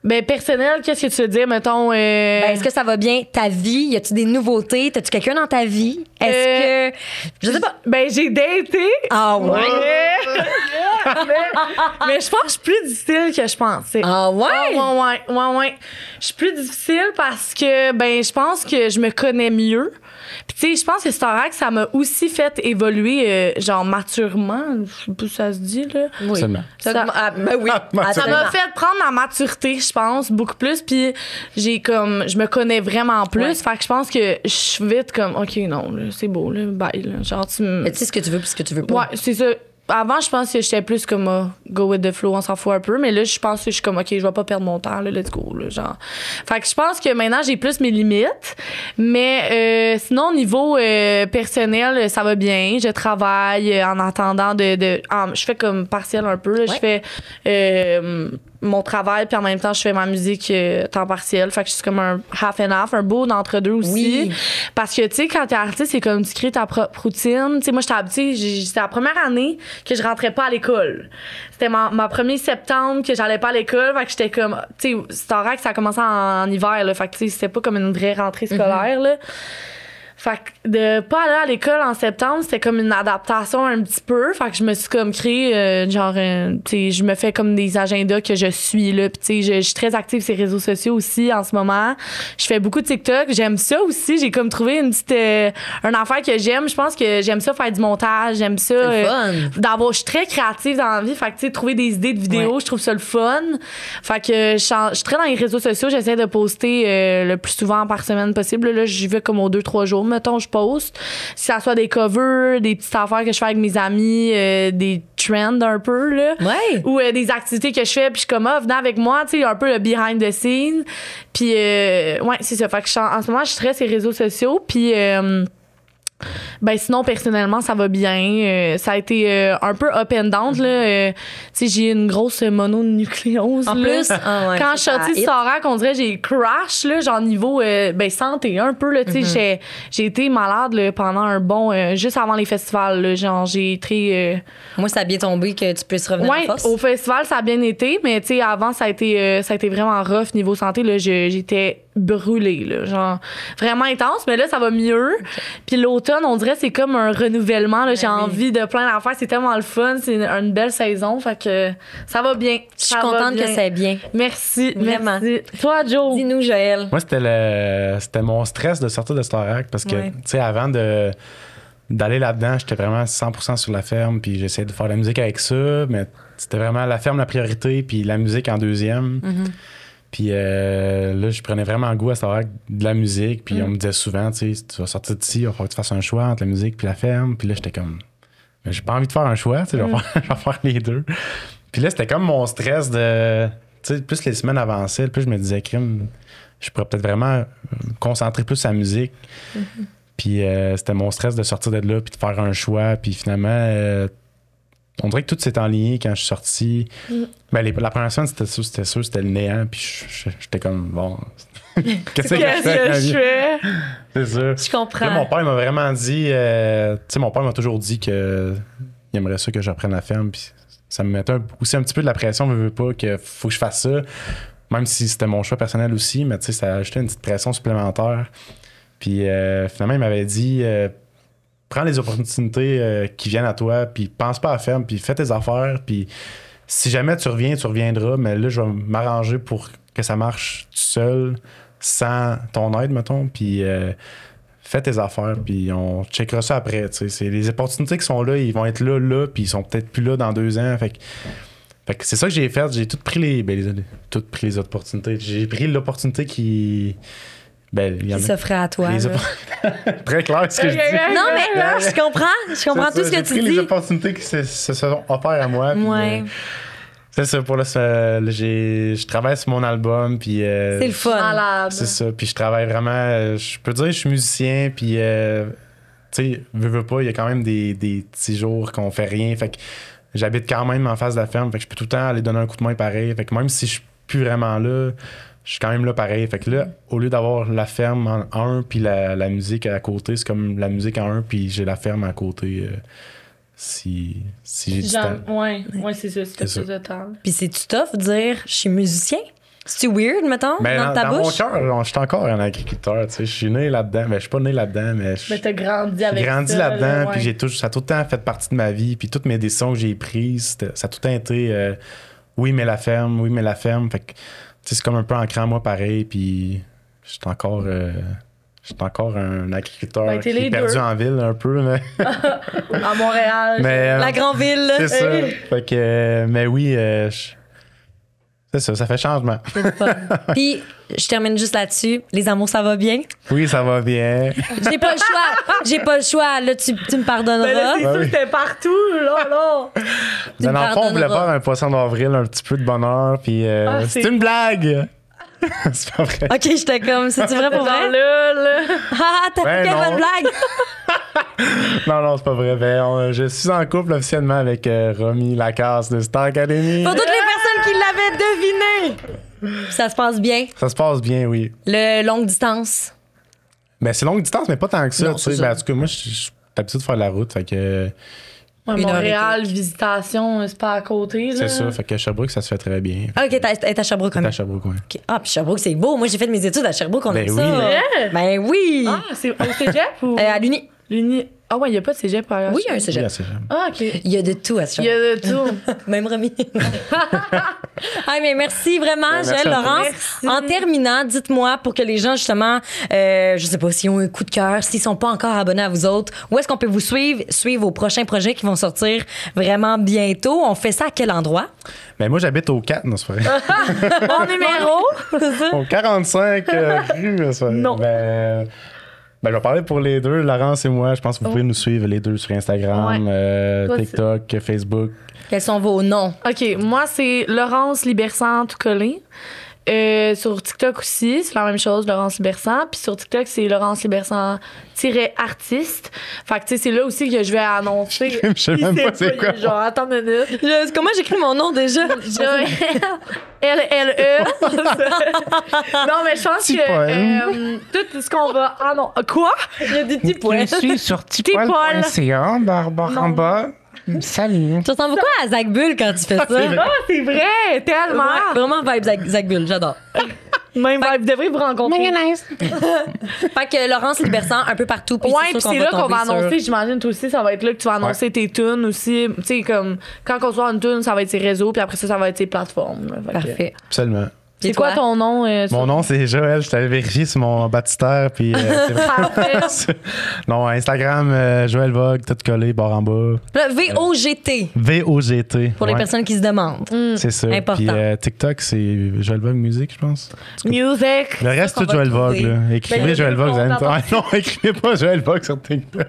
Ben, personnel, qu'est-ce que tu veux dire, mettons?
Ben, est-ce que ça va bien? Ta vie? Y a-tu des nouveautés? T'as-tu quelqu'un dans ta vie? Est-ce que. Je sais pas.
Ben, j'ai daté.
Ah ouais?
mais je pense que je suis plus difficile que je pensais.
Ah ouais?
Ouais. Je suis plus difficile parce que, ben, je pense que je me connais mieux. Puis, tu sais, je pense que Starac, ça m'a aussi fait évoluer, genre, maturement. Je sais pas si ça se dit, là.
Oui.
Seulement.
Ben oui.
Ça m'a fait prendre ma maturité, je pense, beaucoup plus. Puis je me connais vraiment plus.
Ouais.
Fait que je pense que je suis vite comme, OK, non, là, c'est beau, là, bye. Là. Genre,
Mais tu sais ce que tu veux puis ce que tu veux pas.
Ouais, c'est ça. Avant, je pense que j'étais plus comme go with the flow, on s'en fout un peu. Mais là, je pense que je suis comme, OK, je vais pas perdre mon temps, là, let's go. Là, genre. Fait que je pense que maintenant, j'ai plus mes limites. Mais sinon, au niveau personnel, ça va bien. Je travaille en attendant je fais comme partiel un peu. Là.
Ouais.
Je fais mon travail, puis en même temps, je fais ma musique temps partiel. Fait que je suis comme un half and half, un beau d'entre-deux aussi.
Oui.
Parce que, tu sais, quand t'es artiste, c'est comme tu crées ta propre routine. Tu sais, moi, j'étais habituée, c'était la première année que je rentrais pas à l'école. C'était ma 1er septembre que j'allais pas à l'école. Fait que j'étais comme, tu sais, Starac, ça a commencé en hiver, là. Fait que, tu sais, c'était pas comme une vraie rentrée scolaire, là. Fait que de pas aller à l'école en septembre, c'était comme une adaptation un petit peu. Fait que je me suis comme créé, tu sais, je me fais comme des agendas que je suis, là. Puis, tu sais, je suis très active sur les réseaux sociaux aussi en ce moment. Je fais beaucoup de TikTok. J'aime ça aussi. J'ai comme trouvé une petite, une affaire que j'aime. Je pense que j'aime ça faire du montage. J'aime ça.
C'est le fun.
Je suis très créative dans la vie. Fait que, tu sais, trouver des idées de vidéos, je trouve ça le fun. Fait que je suis très dans les réseaux sociaux. J'essaie de poster le plus souvent par semaine possible. Là, j'y vais comme aux 2-3 jours. Mettons, je poste. Si ça soit des covers, des petites affaires que je fais avec mes amis, des trends un peu, là.
Ouais.
Ou des activités que je fais, puis je suis comme, venez avec moi, tu sais, un peu le behind the scenes. Puis, ouais, c'est ça. Fait que en ce moment, je suis très sur les réseaux sociaux, puis... ben sinon personnellement ça va bien, ça a été un peu up and down là, tu sais j'ai une grosse mononucléose
En
là.
plus, ah ouais,
quand je suis
ça
sortie de
hit.
Starac, on dirait j'ai crash là, genre niveau santé un peu là, tu sais j'ai été malade là, pendant un bon juste avant les festivals là, genre j'ai très
Moi, ça a bien tombé que tu puisses revenir
ouais,
en force.
au festival ça a bien été, mais tu sais avant ça a été vraiment rough niveau santé là, j'étais brûlée là, genre vraiment intense, mais là ça va mieux. Puis l'automne, on dirait c'est comme un renouvellement là, j'ai envie de plein d'affaires, c'est tellement le fun, c'est une belle saison, fait que ça va bien.
Je suis contente que ça aille bien.
Merci,
Vraiment.
merci. Toi Joe.
Dis-nous, Joël.
Moi, c'était mon stress de sortir de Starac parce que,
Ouais.
tu sais, avant d'aller là-dedans, j'étais vraiment 100% sur la ferme, puis j'essayais de faire de la musique avec ça, mais c'était vraiment la ferme la priorité, puis la musique en deuxième. Puis là, je prenais vraiment goût à savoir de la musique. Puis on me disait souvent, tu sais, tu vas sortir d'ici, il va falloir que tu fasses un choix entre la musique puis la ferme. Puis là, j'étais comme, mais j'ai pas envie de faire un choix, tu sais, je vais faire les deux. Puis là, c'était comme mon stress de, tu sais, plus les semaines avançaient, plus je me disais, crime, je pourrais peut-être vraiment me concentrer plus sur la musique. Puis c'était mon stress de sortir de là puis de faire un choix. Puis finalement, on dirait que tout s'est enligné quand je suis sorti. Ben, la première semaine, c'était sûr, c'était le néant. Puis j'étais comme, bon, qu'est-ce que je fais? C'est ça.
Je comprends.
Là, mon père m'a vraiment dit, tu sais, mon père m'a toujours dit qu'il aimerait ça que j'apprenne la ferme. Puis ça me mettait aussi un petit peu de la pression, je veux pas, qu'il faut que je fasse ça. Même si c'était mon choix personnel aussi, mais tu sais, ça a ajouté une petite pression supplémentaire. Puis finalement, il m'avait dit, prends les opportunités qui viennent à toi, puis pense pas à la ferme, puis fais tes affaires, puis si jamais tu reviens, tu reviendras, mais là, je vais m'arranger pour que ça marche tout seul, sans ton aide, mettons, puis fais tes affaires, puis on checkera ça après, tu sais. C'est les opportunités qui sont là, ils vont être là, puis ils sont peut-être plus là dans 2 ans, fait que c'est ça que j'ai fait, j'ai toutes pris les opportunités. J'ai pris l'opportunité qui... Ben, il y en a
Qui s'offrait à toi. là.
Très clair ce que je dis.
Non, mais là, je comprends tout ce que tu
J'ai pris
dis.
les opportunités qui se sont offertes à moi. puis,
Ouais.
C'est ça, pour je travaille sur mon album, puis...
C'est le fun.
Malade.
C'est ça, puis je travaille vraiment... je peux dire que je suis musicien, puis... tu sais, veux pas, il y a quand même des petits jours qu'on fait rien, fait que j'habite quand même en face de la ferme, fait que je peux tout le temps aller donner un coup de main pareil, fait que même si je suis plus vraiment là, je suis quand même là pareil. Fait que là, au lieu d'avoir la ferme en un, puis la musique à côté, c'est comme la musique en un, puis j'ai la ferme à côté... si j'ai du temps.
Ouais, c'est ça, si t'as
C'est
plus de temps.
Puis c'est-tu tough de dire je suis musicien? C'est-tu weird, mettons,
Mais
dans ta
dans mon
bouche?
cœur, je suis encore un agriculteur. Tu sais, je suis né là-dedans. Mais je suis pas né là-dedans, mais
Mais t'as grandi avec
j'ai grandi
ça.
là-dedans.
Ouais.
Puis ça a tout le temps fait partie de ma vie. Puis toutes mes décisions que j'ai prises, ça a tout le temps été oui, mais la ferme, oui, mais la ferme. Fait que tu sais, c'est comme un peu ancré en moi pareil. Puis je suis encore un agriculteur
Ben, t'es
qui
les
est perdu
deux.
en ville un peu. Mais,
À Montréal.
mais,
La grande ville, là.
c'est ça. Fait que, mais oui, c'est ça fait changement.
C'est le fun. Puis, je termine juste là-dessus. Les amours, ça va bien?
Oui, ça va bien.
J'ai pas le choix. J'ai pas le choix. Là, tu me
Mais là,
pardonneras.
c'est
Ben
sûr
oui.
que t'es partout, là.
Tu me
Dans le fond, on voulait
pardonneras.
faire un poisson d'avril, un petit peu de bonheur, puis c'est
c'est-
une blague! C'est pas vrai.
OK, j'étais comme, c'est-tu vrai pour
Dans
vrai?
là.
Ah, t'as
Ben
fait quelle
non.
bonne blague?
Non, c'est pas vrai. Ben, je suis en couple officiellement avec Romy Lacasse de Star Academy.
Pour toutes les personnes qui l'avaient deviné. Ça se passe bien.
Ça se passe bien, oui.
Le longue distance.
Ben, c'est longue distance, mais pas tant que ça.
Non,
Tu sais.
c'est ça.
Ben, en tout cas, moi, je suis habitué de faire de la route, fait que
Ouais,
Une heure et
Montréal, visitation, c'est pas à côté, là.
c'est ça. Fait que Sherbrooke, ça se fait très bien.
OK, t'es à Sherbrooke,
C'est
on
à
est.
Sherbrooke, ouais.
OK. Ah, puis Sherbrooke, c'est beau. Moi, j'ai fait mes études à Sherbrooke, on
Ben
aime
oui.
ça.
Vrai?
Ben oui.
Ah, c'est au cégep ou?
À l'Uni.
L'Uni. Ah ouais, il n'y a pas de cégep à
Oui, il y a un
Oui,
cégep.
assez jamais.
Ah, OK.
Il y a de tout à
Il y
Sherbrooke.
a de tout.
Même remis. Ah, mais merci vraiment,
merci
Joël,
à toi.
Laurence.
Merci.
En terminant, dites-moi pour que les gens, justement, je sais pas s'ils ont un coup de cœur, s'ils sont pas encore abonnés à vous autres, où est-ce qu'on peut vous suivre vos prochains projets qui vont sortir vraiment bientôt. On fait ça à quel endroit?
Ben, moi, j'habite au 4, non, c'est vrai.
Mon numéro.
Au 45 rue, ça.
Non.
Ben, je vais parler pour les deux, Laurence et moi. Je pense que vous pouvez nous suivre les deux sur Instagram,
Toi,
TikTok, Facebook.
Quels sont vos noms?
OK, moi, c'est Laurence Libersan tout collé. Sur TikTok aussi, c'est la même chose, Laurence Libersan. Puis sur TikTok, c'est Laurence Libersan-artiste. Fait que, tu sais, c'est là aussi que je vais annoncer.
Je sais même pas c'est quoi.
Genre, attends une minute.
Comment j'écris mon nom déjà?
L-L-E. Non, mais je pense
Petit
que
poème.
tout ce qu'on va. Ah non, quoi?
Il y a des petits points.
Je suis sur
tipoil.ca,
en bas. Salut.
Tu ressembles beaucoup à Zach Bull quand tu fais ça.
C'est vrai.
Ah, c'est vrai, tellement.
Ouais, vraiment vibe Zach Bull, j'adore.
Même vibe, vous devrez vous rencontrer.
Fait que Laurence Libersan, un peu partout. Puis
Ouais, puis
sûr
c'est
qu'on
là qu'on va
tomber sur-
annoncer, j'imagine, toi aussi, ça va être là que tu vas annoncer tes tunes aussi. Tu sais, comme, quand on sort une tune, ça va être ses réseaux, puis après ça va être ses plateformes. là. Fait que-
Parfait.
Absolument.
C'est
Et
quoi
toi?
ton nom?
Mon nom, c'est Joël. Je t'avais vérifié sur mon baptistère. Puis,
Parfait.
non, Instagram, Joël Vogue, tout collé, barre en bas.
Là, VOGT,
VOGT.
pour les
ouais,
personnes qui se demandent.
C'est ça.
Important.
Puis TikTok, c'est Joël Vogue Musique, je pense.
Music.
Le reste,
qu'on
tout
va
Joël Vogue.
trouver.
Là.
Ben, il y
Écrivez
a
Joël
deux
Vogue, vous allez me
comptes,
Ah non, écrivez pas Joël Vogue sur TikTok.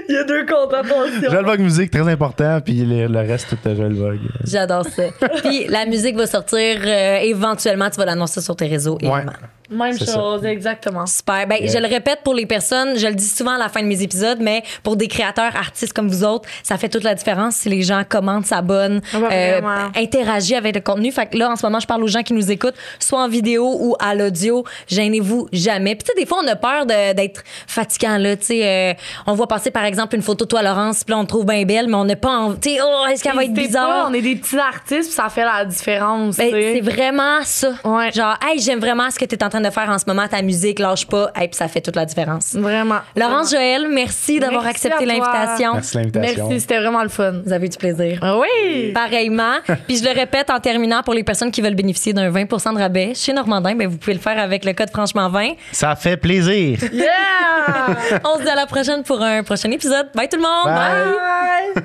Il y a deux comptes, attention.
Joël Vogue Musique, très important. Puis le reste, tout Joël Vogue.
J'adore ça. Puis la musique va sortir éventuellement, tu vas l'annoncer sur tes réseaux.
Ouais.
évidemment.
Même
C'est
chose, exactement.
Super. Ben,
Yeah.
je le répète pour les personnes, je le dis souvent à la fin de mes épisodes, mais pour des créateurs, artistes comme vous autres, ça fait toute la différence si les gens commentent, s'abonnent,
Ah bah, vraiment.
interagissent avec le contenu. Fait que là, en ce moment, je parle aux gens qui nous écoutent, soit en vidéo ou à l'audio. Gênez-vous jamais. Puis tu sais, des fois, on a peur d'être fatigant, là. Tu sais, on voit passer, par exemple, une photo de toi, Laurence, puis là, on te trouve bien belle, mais on n'a pas envie. Tu sais, oh, est-ce qu'elle va être
N'hésitez
bizarre?
pas, on est des petits artistes, puis ça fait la différence.
Ben,
tu sais.
c'est vraiment ça.
Ouais.
Genre, hey, j'aime vraiment ce que tu es en train de faire en ce moment, ta musique, lâche pas. Hey, puis ça fait toute la différence.
Vraiment.
Laurence, Joël, merci d'avoir
Merci
accepté
à toi.
l'invitation.
Merci de l'invitation.
Merci, c'était vraiment le fun.
Vous avez eu du plaisir.
Ah oui!
Pareillement. Puis je le répète en terminant, pour les personnes qui veulent bénéficier d'un 20 de rabais chez Normandin, ben vous pouvez le faire avec le code Franchement 20.
Ça fait plaisir.
Yeah!
On se dit à la prochaine pour un prochain épisode. Bye tout le monde!
Bye.
Bye!